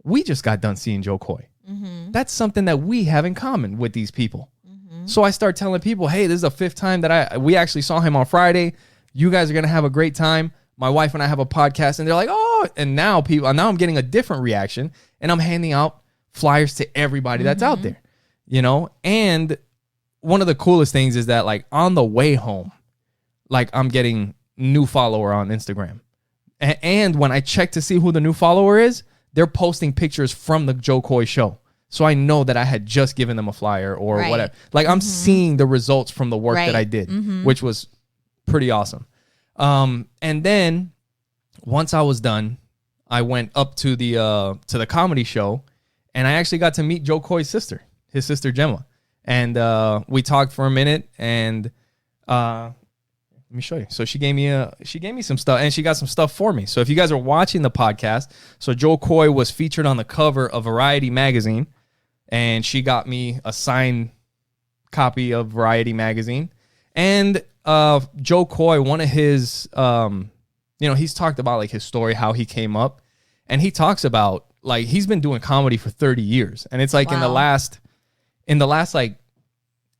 We just got done seeing Joe Coy. Mm-hmm. That's something that we have in common with these people. Mm-hmm. So I start telling people, hey, this is the 5th time that we actually saw him on Friday. You guys are going to have a great time. My wife and I have a podcast, and they're like, oh, and now I'm getting a different reaction, and I'm handing out flyers to everybody that's out there, you know? And one of the coolest things is that, like, on the way home, like, I'm getting new follower on Instagram. And when I check to see who the new follower is, they're posting pictures from the Joe Coy show. So I know that I had just given them a flyer or whatever. Like, I'm seeing the results from the work that I did, which was pretty awesome. And then once I was done, I went up to the comedy show, and I actually got to meet Joe Coy's sister, his sister Gemma. And we talked for a minute, and let me show you. So she gave me some stuff, and she got some stuff for me. So if you guys are watching the podcast, so Joe Coy was featured on the cover of Variety magazine, and she got me a signed copy of Variety magazine. And Joe Coy, one of his, he's talked about like his story, how he came up, and he talks about like he's been doing comedy for 30 years, and it's like in the last like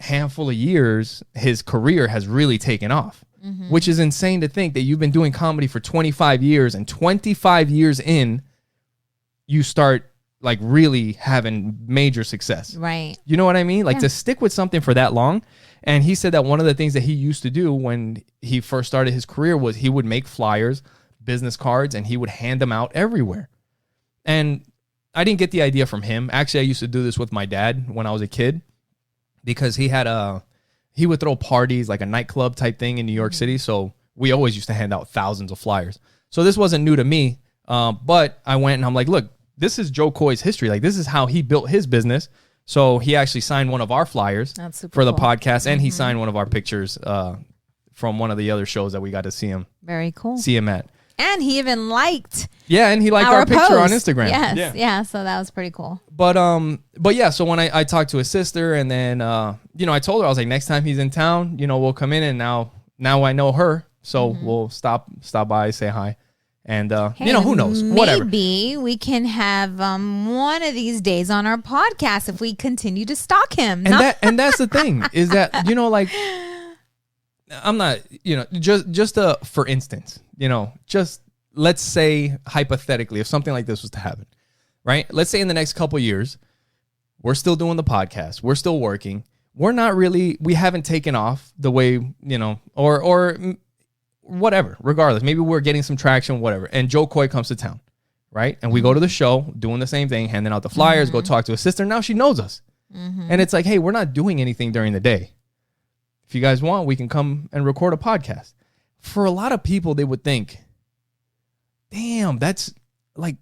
handful of years, his career has really taken off. Which is insane to think that you've been doing comedy for 25 years, and 25 years in, you start like really having major success. Right. You know what I mean? Like to stick with something for that long. And he said that one of the things that he used to do when he first started his career was he would make flyers, business cards, and he would hand them out everywhere. And I didn't get the idea from him. Actually, I used to do this with my dad when I was a kid, because he would throw parties, like a nightclub type thing in New York City. So we always used to hand out thousands of flyers. So this wasn't new to me. But I went and I'm like, look, this is Joe Coy's history. Like, this is how he built his business. So he actually signed one of our flyers for the podcast, and he signed one of our pictures from one of the other shows that we got to see him. Very cool. See him at. And he even liked. Yeah, and he liked our picture on Instagram. Yes, yeah. So that was pretty cool. But yeah. So when I talked to his sister, and then I told her, I was like, next time he's in town, we'll come in, and now I know her, so we'll stop by, say hi, and who knows, whatever. Maybe we can have one of these days on our podcast if we continue to stalk him. And that's the thing is that like. I'm not, just for instance, just let's say hypothetically, if something like this was to happen, right? Let's say in the next couple years, we're still doing the podcast. We're still working. We haven't taken off the way, or whatever, regardless. Maybe we're getting some traction, whatever. And Joe Coy comes to town, right? And we go to the show, doing the same thing, handing out the flyers, go talk to his sister. Now she knows us. And it's like, hey, we're not doing anything during the day. If you guys want, we can come and record a podcast. For a lot of people, they would think, damn, that's like,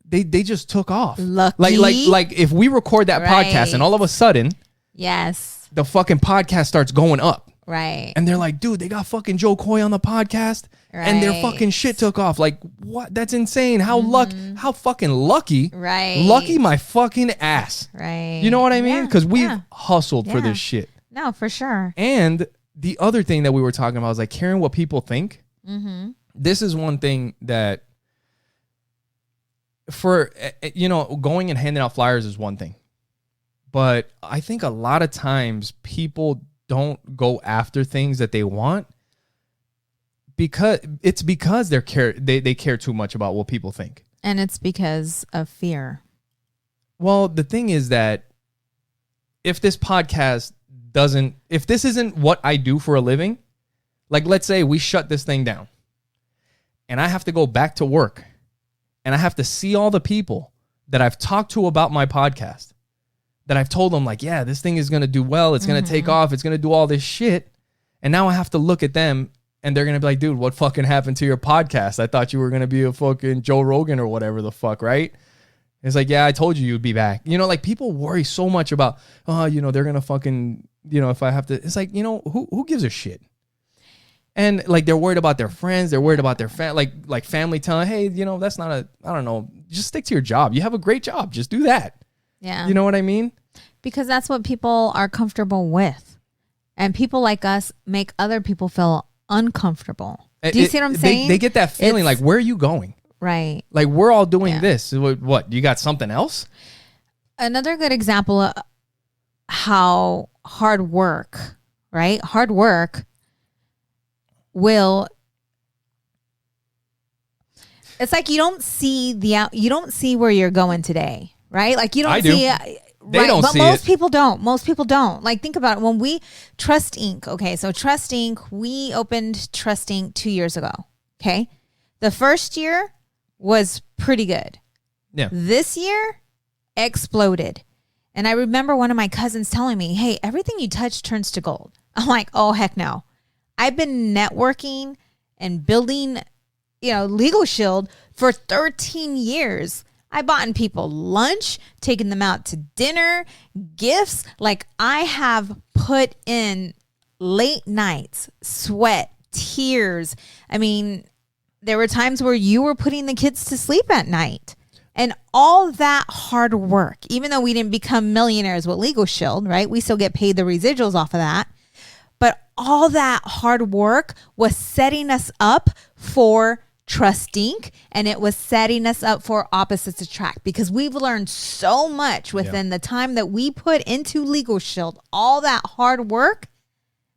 they just took off. Lucky. Like if we record that podcast and all of a sudden, yes, the fucking podcast starts going up. Right. And they're like, dude, they got fucking Joe Coy on the podcast and their fucking shit took off. Like, what? That's insane. How fucking lucky. Right. Lucky my fucking ass. Right. You know what I mean? Because we've hustled for this shit. No, for sure. And the other thing that we were talking about is like caring what people think. This is one thing that for, going and handing out flyers is one thing. But I think a lot of times people don't go after things that they want because they care too much about what people think. And it's because of fear. Well, the thing is that if this podcast if this isn't what I do for a living, like let's say we shut this thing down and I have to go back to work and I have to see all the people that I've talked to about my podcast, that I've told them like, yeah, this thing is going to do well. It's going to take off. It's going to do all this shit. And now I have to look at them and they're going to be like, dude, what fucking happened to your podcast? I thought you were going to be a fucking Joe Rogan or whatever the fuck, right? It's like, yeah, I told you you'd be back. Like people worry so much about, they're going to fucking, if I have to, it's like, who gives a shit? And like, they're worried about their friends. They're worried about their family telling, hey, that's not I don't know, just stick to your job. You have a great job. Just do that. Yeah. You know what I mean? Because that's what people are comfortable with. And people like us make other people feel uncomfortable. Do you see what I'm saying? They get that feeling like, where are you going? Right. Like, we're all doing this. What? You got something else? Another good example of how hard work, right? Hard work will... It's like you don't see where you're going today, right? Like you don't see it. They don't see it. Most people don't. Most people don't. Like, think about it. When we Trust Inc. Okay, so Trust Inc. We opened Trust Inc. 2 years ago. Okay, the first year was pretty good. Yeah. This year exploded, and I remember one of my cousins telling me, "Hey, everything you touch turns to gold." I'm like, "Oh heck no!" I've been networking and building, Legal Shield for 13 years. I bought in people lunch, taken them out to dinner, gifts. Like, I have put in late nights, sweat, tears. I mean, there were times where you were putting the kids to sleep at night. And all that hard work, even though we didn't become millionaires with Legal Shield, right? We still get paid the residuals off of that. But all that hard work was setting us up for Trust Inc. And it was setting us up for Opposites Attract, because we've learned so much within the time that we put into Legal Shield. All that hard work,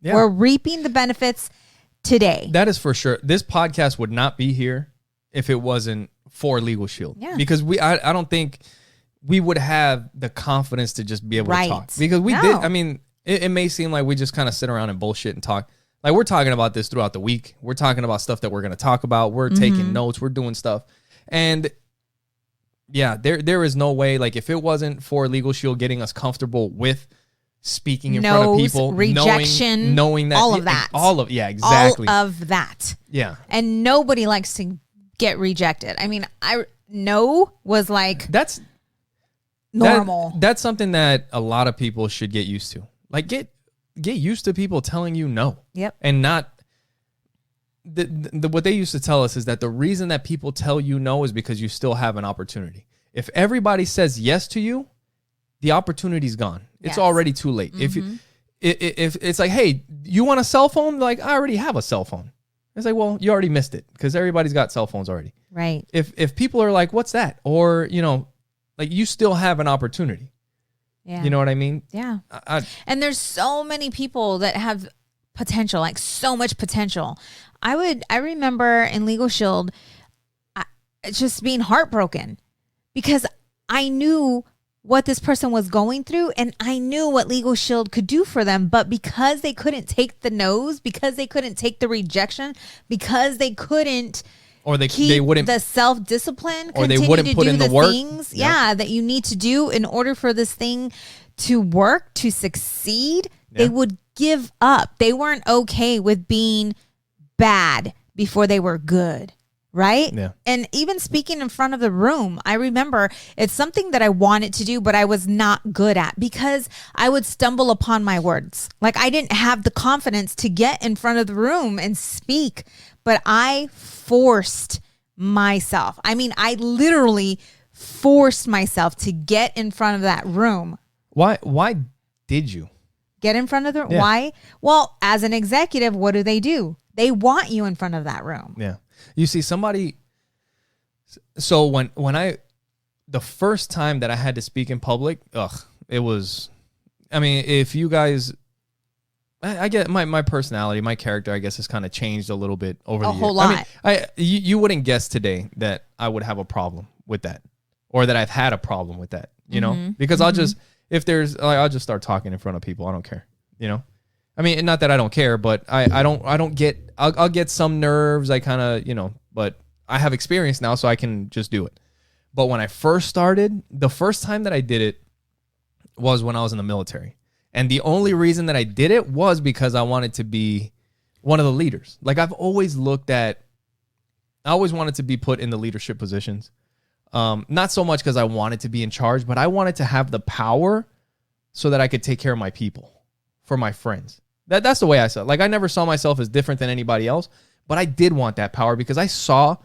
we're reaping the benefits today. That is for sure. This podcast would not be here if it wasn't for Legal Shield. Yeah. Because I don't think we would have the confidence to just be able to talk. Because we did. I mean, it may seem like we just kind of sit around and bullshit and talk. Like, we're talking about this throughout the week. We're talking about stuff that we're going to talk about. We're taking notes. We're doing stuff. And yeah, there is no way, like, if it wasn't for Legal Shield getting us comfortable with speaking in front of people, rejection, knowing that, all of that. Exactly. All of that. Yeah. And nobody likes to get rejected. I mean, no was like, that's normal. That's something that a lot of people should get used to. Like, get used to people telling you no. Yep. And not what they used to tell us is that the reason that people tell you no is because you still have an opportunity. If everybody says yes to you, the opportunity's gone. It's already too late. If it's like, hey, you want a cell phone? Like, I already have a cell phone. It's like, well, you already missed it because everybody's got cell phones already. Right. If people are like, what's that? Or, like, you still have an opportunity. Yeah. You know what I mean? Yeah. And there's so many people that have potential, like so much potential. I remember in Legal Shield, just being heartbroken because I knew what this person was going through and I knew what Legal Shield could do for them. But because they couldn't take the no's, because they couldn't take the rejection, because they couldn't, or they wouldn't, the self-discipline, or they wouldn't put in the work, things, that you need to do in order for this thing to work, to succeed, they would give up. They weren't okay with being bad before they were good, right? Yeah. And even speaking in front of the room, I remember it's something that I wanted to do, but I was not good at because I would stumble upon my words. Like, I didn't have the confidence to get in front of the room and speak, but I forced myself. I mean, I literally forced myself to get in front of that room. Why did you get in front of the why? Well, as an executive, what do? They want you in front of that room. Yeah. You see somebody. So when the first time that I had to speak in public, it was, I mean, if you guys, I get my personality, my character, I guess, has kind of changed a little bit over the years. A whole lot. I mean, you wouldn't guess today that I would have a problem with that, or that I've had a problem with that, because I'll just, if there's, like, I'll just start talking in front of people. I don't care, I mean, not that I don't care, but I'll get some nerves. I kind of, but I have experience now, so I can just do it. But when I first started, the first time that I did it was when I was in the military. And the only reason that I did it was because I wanted to be one of the leaders. Like, I always wanted to be put in the leadership positions. Not so much because I wanted to be in charge, but I wanted to have the power so that I could take care of my people, for my friends. That's the way I saw it. Like, I never saw myself as different than anybody else, but I did want that power because I saw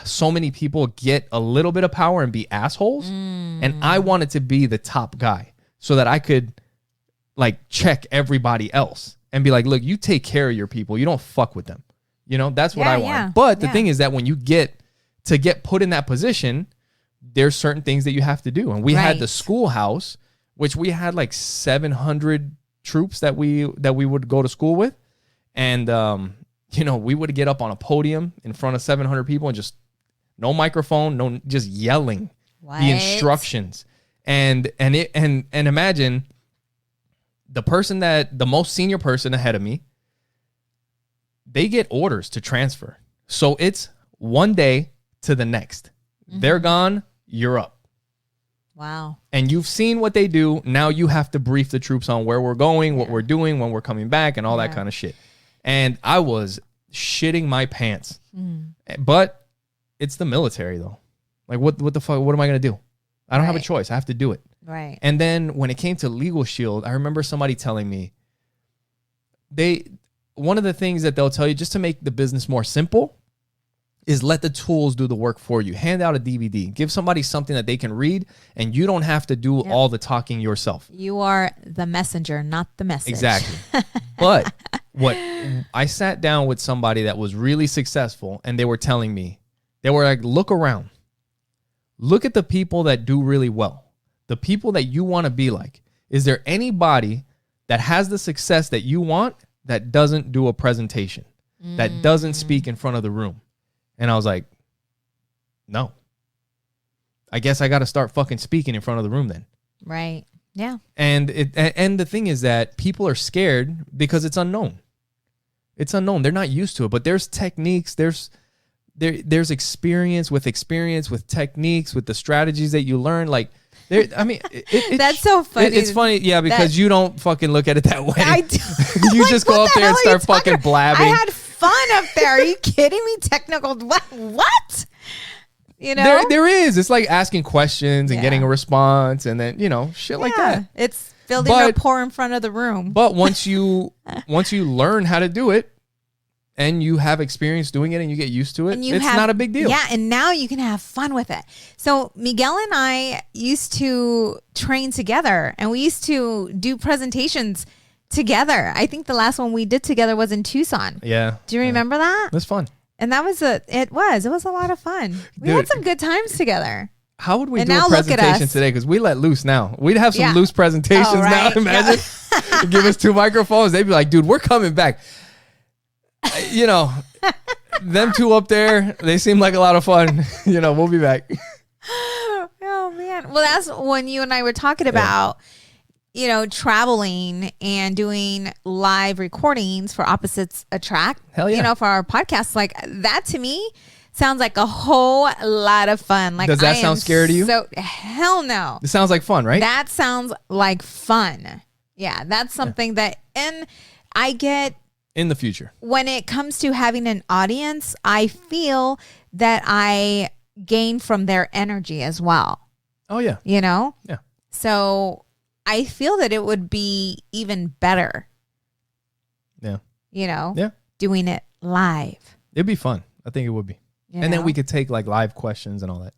so many people get a little bit of power and be assholes. And I wanted to be the top guy so that I could, like, check everybody else and be like, look, you take care of your people. You don't fuck with them. You know, that's what I want. Yeah. But the thing is that when you get put in that position, there's certain things that you have to do. And we had the schoolhouse, which we had like 700 troops that we would go to school with. And, you know, we would get up on a podium in front of 700 people and just no microphone, just yelling the instructions. And imagine the most senior person ahead of me, they get orders to transfer. So it's one day to the next. They're gone, you're up. Wow. And you've seen what they do. Now you have to brief the troops on where we're going, what we're doing, when we're coming back, and all that kind of shit. And I was shitting my pants. But it's the military, though. Like, what the fuck? What am I going to do? I don't have a choice. I have to do it. Right. And then when it came to Legal Shield, I remember somebody telling me one of the things that they'll tell you just to make the business more simple is let the tools do the work for you. Hand out a DVD. Give somebody something that they can read, and you don't have to do all the talking yourself. You are the messenger, not the message. Exactly. But I sat down with somebody that was really successful, and they were telling me, they were like, look around. Look at the people that do really well. The people that you want to be like. Is there anybody that has the success that you want that doesn't do a presentation, that doesn't speak in front of the room? And I was like, no. I guess I got to start fucking speaking in front of the room then. Right. Yeah. And the thing is that people are scared because it's unknown. It's unknown. They're not used to it. But there's techniques. There's experience with techniques, with the strategies that you learn. Like, that's so funny. It's funny, yeah, because you don't fucking look at it that way. I do. You Like, just go up there and start fucking blabbing. I had fun up there. Are you kidding me? Technical. What? You know, there is. It's like asking questions and getting a response, and then shit like that. It's building rapport in front of the room. But once you learn how to do it, and you have experience doing it and you get used to it, it's not a big deal. Yeah, and now you can have fun with it. So Miguel and I used to train together, and we used to do presentations together. I think the last one we did together was in Tucson. Yeah. Do you remember that? That's fun. And that was it was a lot of fun. We had some good times together. How would we do a presentation today? Because we let loose now. We'd have some loose presentations now. Imagine. Give us 2 microphones. They'd be like, dude, we're coming back. Them 2 up there, they seem like a lot of fun. We'll be back. Oh man. Well, that's when you and I were talking about, traveling and doing live recordings for Opposites Attract. Hell yeah. For our podcast. Like, that to me sounds like a whole lot of fun. Like, does that sound scary to you? So hell no. It sounds like fun, right? That sounds like fun. Yeah, that's something that, and I get in the future. When it comes to having an audience, I feel that I gain from their energy as well. Oh, yeah. Yeah. So I feel that it would be even better. Yeah. Doing it live. It'd be fun. I think it would be. And then we could take like live questions and all that.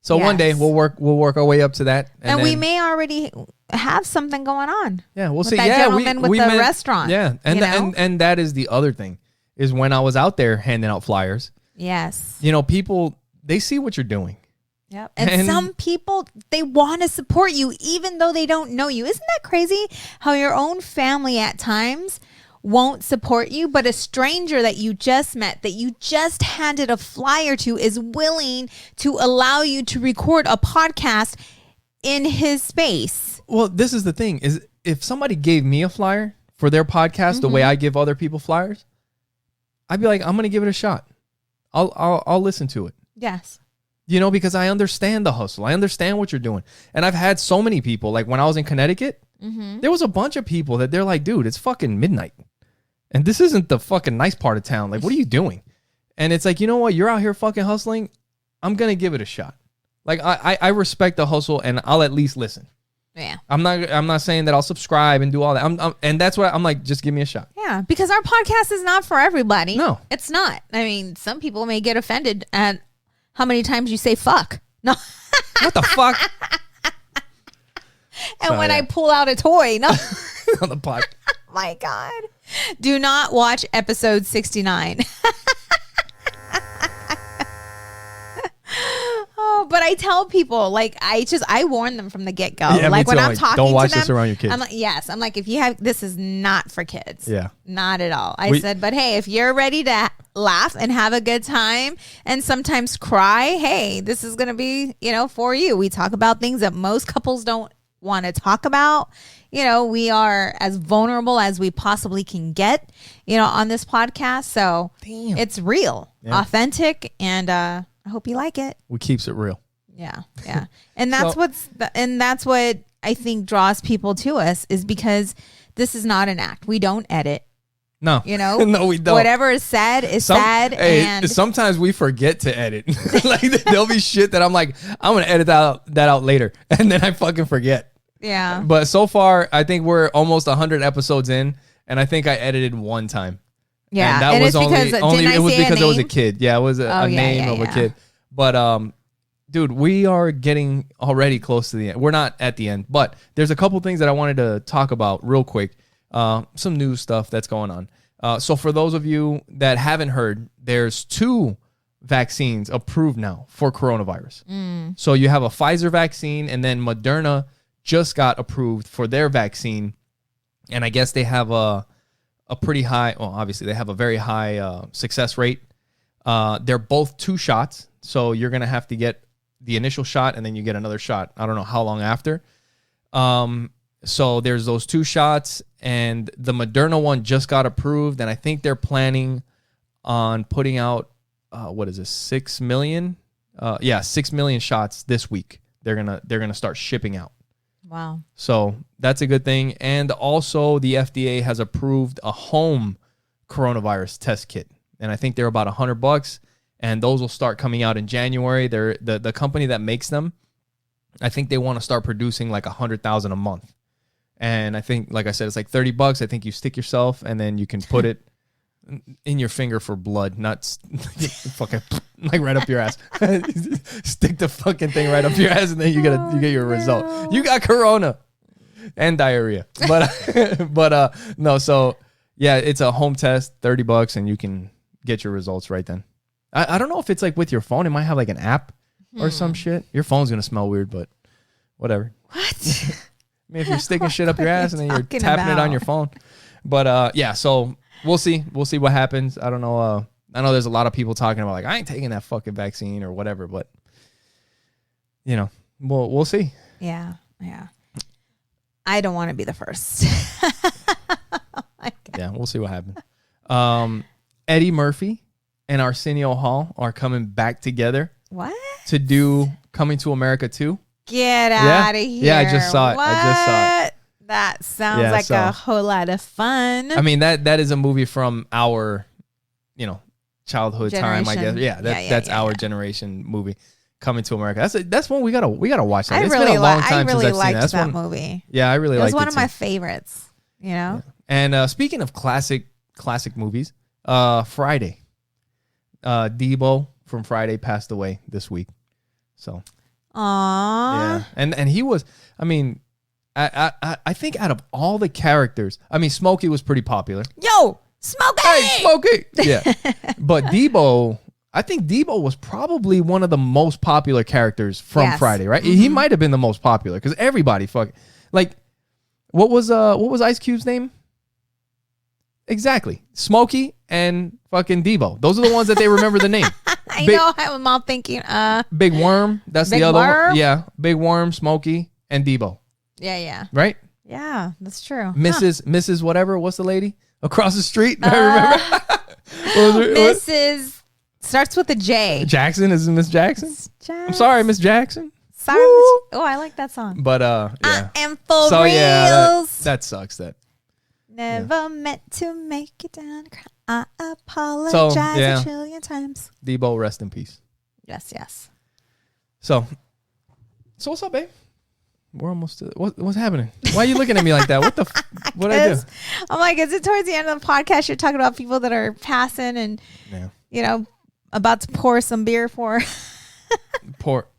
So one day we'll work our way up to that. And we may already have something going on. Yeah, we'll see. That gentleman with the restaurant. Yeah, and that is the other thing, is when I was out there handing out flyers. Yes. People, they see what you're doing. Yep. And some people, they want to support you even though they don't know you. Isn't that crazy how your own family at times won't support you, but a stranger that you just met, that you just handed a flyer to, is willing to allow you to record a podcast in his space? Well, this is the thing, is if somebody gave me a flyer for their podcast the way I give other people flyers, I'd be like, I'm going to give it a shot. I'll listen to it. Yes. Because I understand the hustle. I understand what you're doing. And I've had so many people, like when I was in Connecticut, there was a bunch of people that they're like, dude, it's fucking midnight. And this isn't the fucking nice part of town. Like, what are you doing? And it's like, you know what? You're out here fucking hustling. I'm going to give it a shot. Like, I respect the hustle, and I'll at least listen. Yeah. I'm not saying that I'll subscribe and do all that. And that's why I'm like, just give me a shot. Yeah, because our podcast is not for everybody. No. It's not. I mean, some people may get offended at how many times you say fuck. No. What the fuck? And when I pull out a toy. No. On the pod. My God. Do not watch episode 69. I tell people, like, I warn them from the get go. Yeah, like me when too. I'm Like, talking don't watch to them, this around your kids. I'm like, yes. I'm like, if you have, this is not for kids. Yeah. Not at all. I said, but hey, if you're ready to laugh and have a good time and sometimes cry, hey, this is going to be, for you. We talk about things that most couples don't want to talk about. We are as vulnerable as we possibly can get, on this podcast. So it's real, authentic, and I hope you like it. We keeps it real. Yeah. Yeah. And that's that's what I think draws people to us, is because this is not an act. We don't edit. No. No, we don't. Whatever is said is said. And sometimes we forget to edit. Like there'll be shit that I'm like, I'm going to edit that out later. And then I fucking forget. Yeah. But so far, I think we're almost 100 episodes in, and I think I edited one time. Yeah. And that and was it's only because, it was because it it was a kid. Yeah, it was a name of a kid. But dude, we are getting already close to the end. We're not at the end, but there's a couple things that I wanted to talk about real quick. Some news stuff that's going on. So for those of you that haven't heard, there's 2 vaccines approved now for coronavirus. So you have a Pfizer vaccine, and then Moderna just got approved for their vaccine. And I guess they have a pretty high, well, obviously they have a very high success rate. They're both 2 shots. So you're going to have to get the initial shot, and then you get another shot. I don't know how long after. So there's those 2 shots, and the Moderna one just got approved, and I think they're planning on putting out, 6 million? 6 million shots this week. They're gonna start shipping out. Wow. So that's a good thing. And also the FDA has approved a home coronavirus test kit. And I think they're about $100, and those will start coming out in January. They're the company that makes them, I think they want to start producing like 100,000 a month. And I think, like I said, it's like $30. I think you stick yourself, and then you can put it in your finger for blood, not fucking like right up your ass. Stick the fucking thing right up your ass, and then you get your result. You got corona and diarrhea. But no, so yeah, it's a home test, $30, and you can get your results right then. I don't know if it's like with your phone. It might have like an app or some shit. Your phone's gonna smell weird, but whatever. What? I mean, if you're sticking shit up your ass and then you're tapping it on your phone. But yeah, so we'll see. We'll see what happens. I don't know. I know there's a lot of people talking about like, I ain't taking that fucking vaccine or whatever, but we'll see. Yeah. Yeah. I don't want to be the first. Yeah, we'll see what happens. Eddie Murphy and Arsenio Hall are coming back together. What? To do Coming to America 2. Get out of here. Yeah, I just saw it. What? I just saw it. That sounds like a whole lot of fun. I mean, that is a movie from our, childhood generation. time, I guess. Yeah, that's our generation movie, Coming to America. That's one we gotta watch. That. It's been a long time since I've seen that. That movie. Yeah, I really liked it. It was one of my favorites. Yeah. And speaking of classic movies, Friday, Debo from Friday passed away this week. So, aww. Yeah, and he was. I mean, I think out of all the characters, I mean, Smokey was pretty popular. Yo, Smokey! Hey, Smokey! Yeah. But Debo, I think Debo was probably one of the most popular characters from Friday, right? Mm-hmm. He might have been the most popular because everybody like, what was Ice Cube's name? Exactly. Smokey and fucking Debo. Those are the ones that they remember the name. I know. I'm all thinking, Big Worm. That's Big the other Worm? one. Yeah. Big Worm, Smokey, and Debo. Yeah. Right? Yeah, that's true. Mrs. Whatever. What's the lady across the street? I remember. Mrs. starts with a J. Jackson. Is it Miss Jackson? I'm sorry, Miss Jackson. Sorry. Oh, I like that song. But yeah. I am for so, reals. Yeah, that sucks. That never meant to make it down. I apologize a trillion times. Debo, rest in peace. Yes. So what's up, babe? We're almost to what's happening? Why are you looking at me like that? What I do? I'm like, is it towards the end of the podcast? You're talking about people that are passing and about to pour some beer for. I'm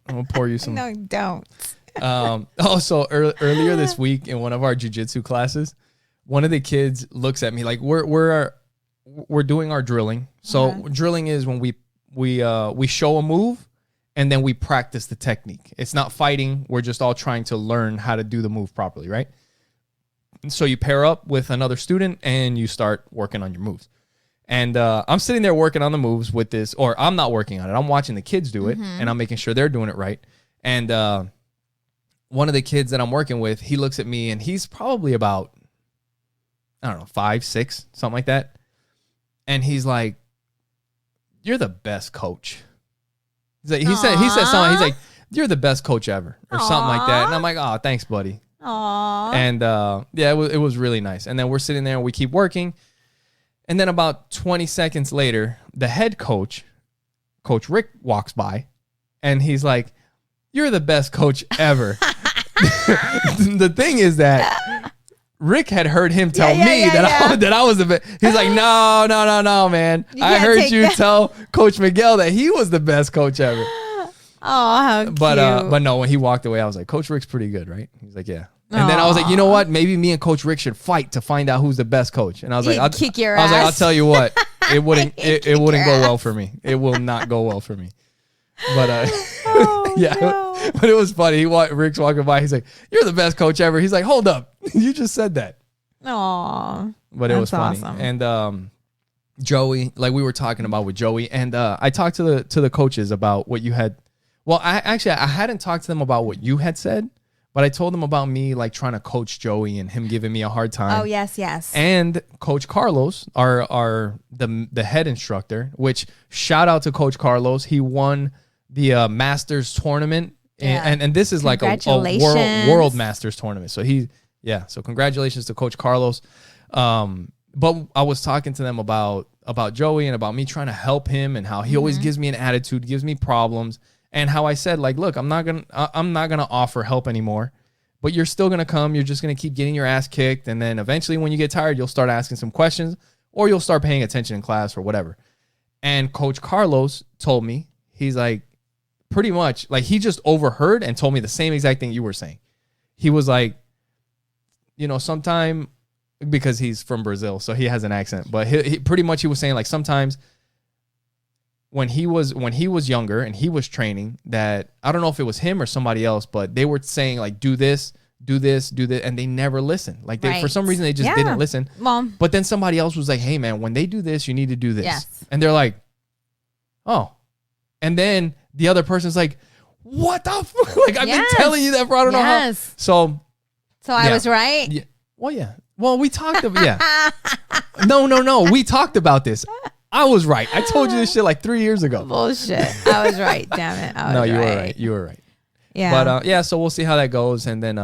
gonna pour you some. No, don't. Also, earlier this week in one of our jiu-jitsu classes, one of the kids looks at me like we're doing our drilling. So drilling is when we show a move and then we practice the technique. It's not fighting. We're just all trying to learn how to do the move properly, right? And so you pair up with another student and you start working on your moves. And I'm sitting there working on the moves with this, or I'm not working on it. I'm watching the kids do it, and I'm making sure they're doing it right. And one of the kids that I'm working with, he looks at me, and he's probably about, I don't know, 5, 6, something like that. And he's like, "You're the best coach." He's like, he said something. He's like, "You're the best coach ever," or something like that. And I'm like, "Oh, thanks, buddy." Aww. And yeah, it was really nice. And then we're sitting there and we keep working. And then about 20 seconds later, the head coach, Coach Rick, walks by, and he's like, "You're the best coach ever." The thing is that Rick had heard him tell me that I was the best. He's like, no, man. I heard you tell Coach Miguel that he was the best coach ever. Oh, how cute. But no, when he walked away, I was like, Coach Rick's pretty good, right? He's like, yeah. And then I was like, you know what? Maybe me and Coach Rick should fight to find out who's the best coach. And I was like, kick your ass. I'll tell you what, it wouldn't go well for me. It will not go well for me. But yeah, no. But it was funny. Rick's walking by. He's like, "You're the best coach ever." He's like, "Hold up, you just said that." Aww. But it was funny. Awesome. And Joey, like we were talking about with Joey, and I talked to the coaches about what you had. Well, I hadn't talked to them about what you had said, but I told them about me like trying to coach Joey and him giving me a hard time. Oh yes. And Coach Carlos, the head instructor, which shout out to Coach Carlos. He won the Masters tournament, and this is like a world Masters tournament. So so congratulations to Coach Carlos. But I was talking to them about Joey and about me trying to help him and how he always gives me an attitude, gives me problems. And how I said, like, look, I'm not gonna offer help anymore, but you're still gonna come. You're just gonna keep getting your ass kicked, and then eventually, when you get tired, you'll start asking some questions, or you'll start paying attention in class or whatever. And Coach Carlos told me, he's like, pretty much, like he just overheard and told me the same exact thing you were saying. He was like, sometime, because he's from Brazil, so he has an accent, but he pretty much he was saying like sometimes. When he was younger and he was training, that I don't know if it was him or somebody else, but they were saying like, do this, and they never listened. Like for some reason they just didn't listen. Mom. But then somebody else was like, hey man, when they do this, you need to do this. Yes. And they're like, oh. And then the other person's like, what the fuck? Like I've been telling you that for I don't know how. So I was right. Yeah. Well, yeah. Well, we talked about No. We talked about this. I was right. I told you this shit like 3 years ago. Bullshit. I was right. Damn it. No, you were right. You were right. Yeah. But so we'll see how that goes. And then,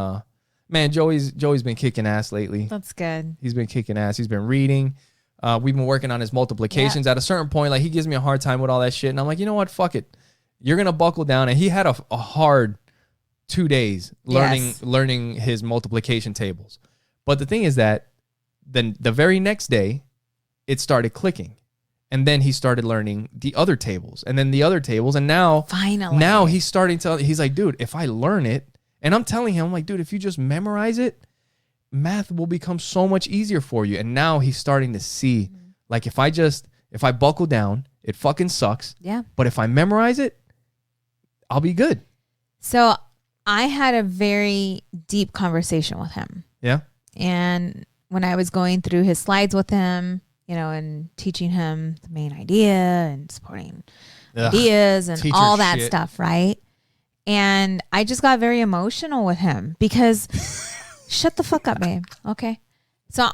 man, Joey's been kicking ass lately. That's good. He's been kicking ass. He's been reading. We've been working on his multiplications. At a certain point, like he gives me a hard time with all that shit. And I'm like, you know what? Fuck it. You're going to buckle down. And he had a hard 2 days learning his multiplication tables. But the thing is that then the very next day, it started clicking. And then he started learning the other tables and then the other tables. And now, he's starting to, he's like, dude, if I learn it, and I'm telling him, I'm like, dude, if you just memorize it, math will become so much easier for you. And now he's starting to see, like, if I buckle down, it fucking sucks. Yeah. But if I memorize it, I'll be good. So I had a very deep conversation with him. Yeah. And when I was going through his slides with him, and teaching him the main idea and supporting ideas and all that stuff, right? And I just got very emotional with him because shut the fuck up, babe. Okay. So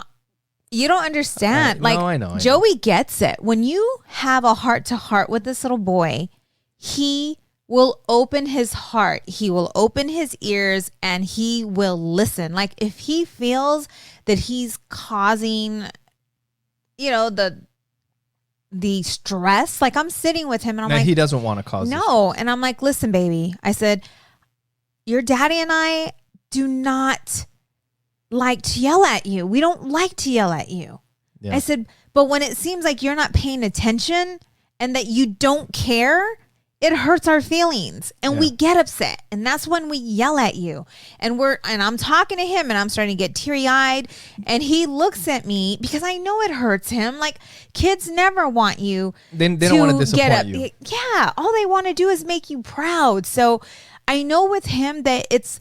you don't understand. No, I know. Joey gets it. When you have a heart to heart with this little boy, he will open his heart. He will open his ears and he will listen. Like if he feels that he's causing the stress, like I'm sitting with him and I'm like, he doesn't want to cause this. And I'm like, listen, baby, I said, your daddy and I do not like to yell at you. We don't like to yell at you. Yeah. I said, but when it seems like you're not paying attention and that you don't care, it hurts our feelings and we get upset. And that's when we yell at you. And I'm talking to him and I'm starting to get teary-eyed. And he looks at me because I know it hurts him. Like, kids never want you They don't want to disappoint you. Yeah. All they want to do is make you proud. So I know with him that it's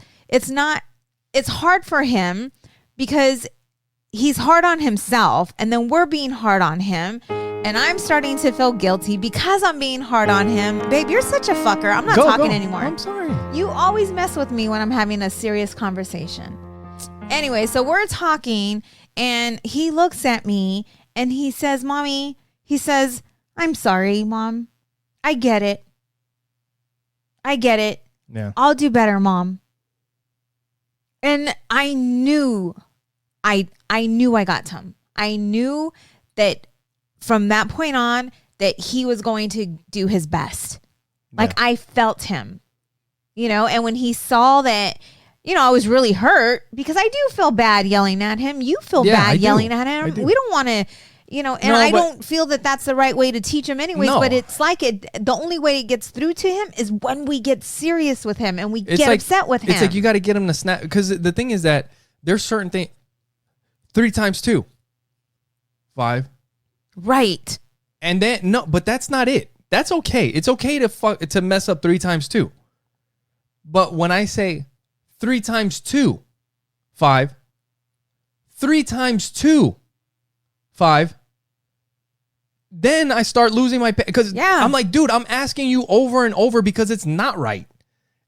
hard for him because he's hard on himself. And then we're being hard on him. And I'm starting to feel guilty because I'm being hard on him. Babe, you're such a fucker. I'm not talking anymore. I'm sorry. You always mess with me when I'm having a serious conversation. Anyway, so we're talking and he looks at me and he says, Mommy, he says, I'm sorry, Mom. I get it. Yeah. I'll do better, Mom. And I knew I got to him. I knew that from that point on, that he was going to do his best. Like, I felt him, and when he saw that, I was really hurt because I do feel bad yelling at him. You feel bad yelling at him. We don't want to, I don't feel that that's the right way to teach him anyways, but it's like the only way it gets through to him is when we get serious with him and we get upset with him. It's like you got to get him to snap, because the thing is that there's certain things. 3 times 2. 5. Right. And then no, but that's not it. That's okay. It's okay to mess up 3 times 2. But when I say 3 times 2, 5. 3 times 2, 5. Then I start losing my because I'm like, dude, I'm asking you over and over because it's not right.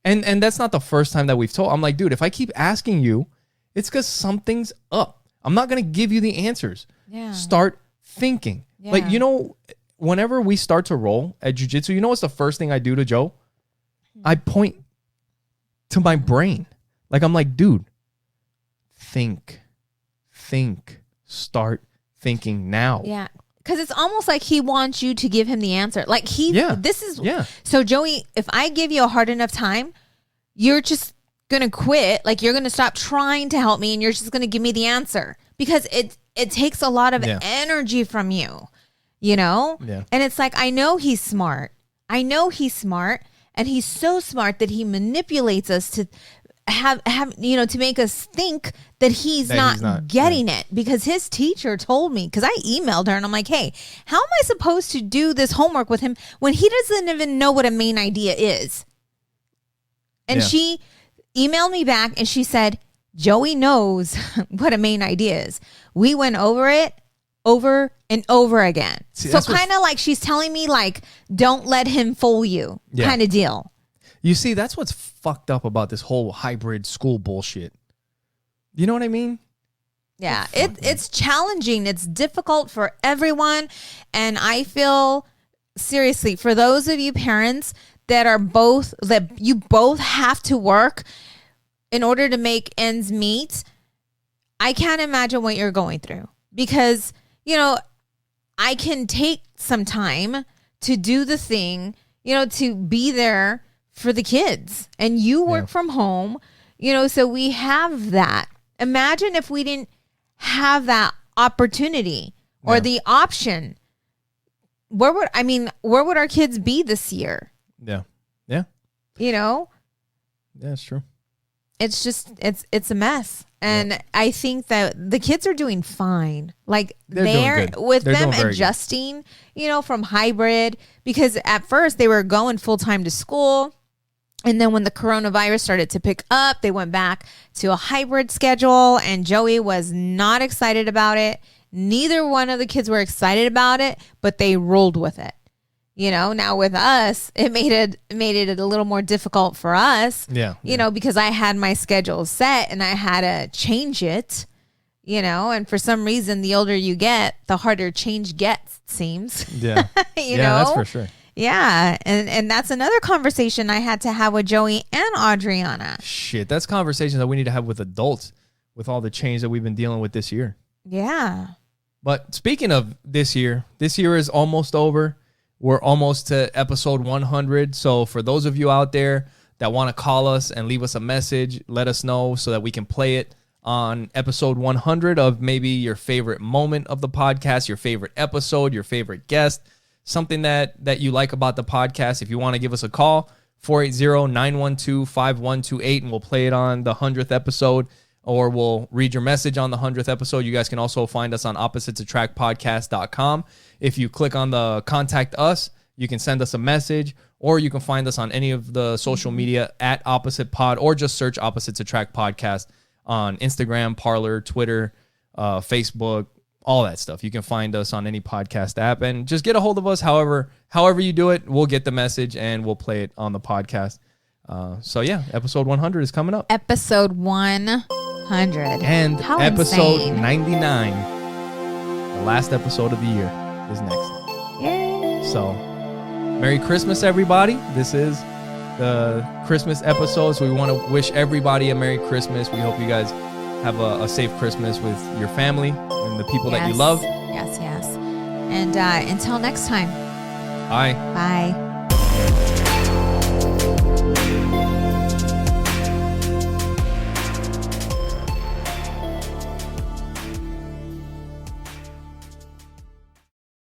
And that's not the first time that we've told. I'm like, dude, if I keep asking you, it's because something's up. I'm not going to give you the answers. Yeah. Start thinking. Yeah. Like, whenever we start to roll at jiu-jitsu, what's the first thing I do to Joe? I point to my brain. Like, I'm like, dude, think, start thinking now. Yeah. Because it's almost like he wants you to give him the answer. Like, so Joey, if I give you a hard enough time, you're just going to quit. Like, you're going to stop trying to help me and you're just going to give me the answer because it takes a lot of energy from you, Yeah. And it's like, I know he's smart. And he's so smart that he manipulates us to have to make us think that he's not getting it, because his teacher told me, because I emailed her and I'm like, hey, how am I supposed to do this homework with him when he doesn't even know what a main idea is? And she emailed me back and she said, Joey knows what a main idea is. We went over it over and over again. See, so kind of like she's telling me, like, don't let him fool you kind of deal. You see, that's what's fucked up about this whole hybrid school bullshit. You know what I mean? Yeah, it's challenging. It's difficult for everyone. And I feel, seriously, for those of you parents that you both have to work in order to make ends meet, I can't imagine what you're going through, because, I can take some time to do the thing, to be there for the kids, and you work from home, so we have that. Imagine if we didn't have that opportunity or the option. Where would our kids be this year? Yeah. Yeah. Yeah, it's true. It's just, it's a mess. And I think that the kids are doing fine. Like, they're with them adjusting, from hybrid, because at first they were going full time to school. And then when the coronavirus started to pick up, they went back to a hybrid schedule, and Joey was not excited about it. Neither one of the kids were excited about it, but they rolled with it. Now with us, it made it a little more difficult for us. Because I had my schedule set and I had to change it. And for some reason, the older you get, the harder change gets, it seems. Yeah. That's for sure. Yeah, and that's another conversation I had to have with Joey and Adriana. Shit, that's conversations that we need to have with adults with all the change that we've been dealing with this year. Yeah. But speaking of this year is almost over. We're almost to episode 100. So for those of you out there that want to call us and leave us a message, let us know so that we can play it on episode 100 of maybe your favorite moment of the podcast, your favorite episode, your favorite guest. something that you like about the podcast, if you want to give us a call, 480-912-5128, and we'll play it on the 100th episode, or we'll read your message on the 100th episode. You guys can also find us on oppositesattractpodcast.com. If you click on the contact us, you can send us a message, or you can find us on any of the social media at Opposite Pod, or just search Opposites Attract Podcast on Instagram, Parler, Twitter, Facebook, all that stuff. You can find us on any podcast app, and just get a hold of us. However you do it, we'll get the message and we'll play it on the podcast. So yeah, episode 100 is coming up. Episode 100. And How episode insane. 99, the last episode of the year, is next. Yay. So, Merry Christmas, everybody. This is the Christmas episode, so we want to wish everybody a Merry Christmas. We hope you guys have a safe Christmas with your family and the people that you love. Yes. And until next time. Bye. Bye.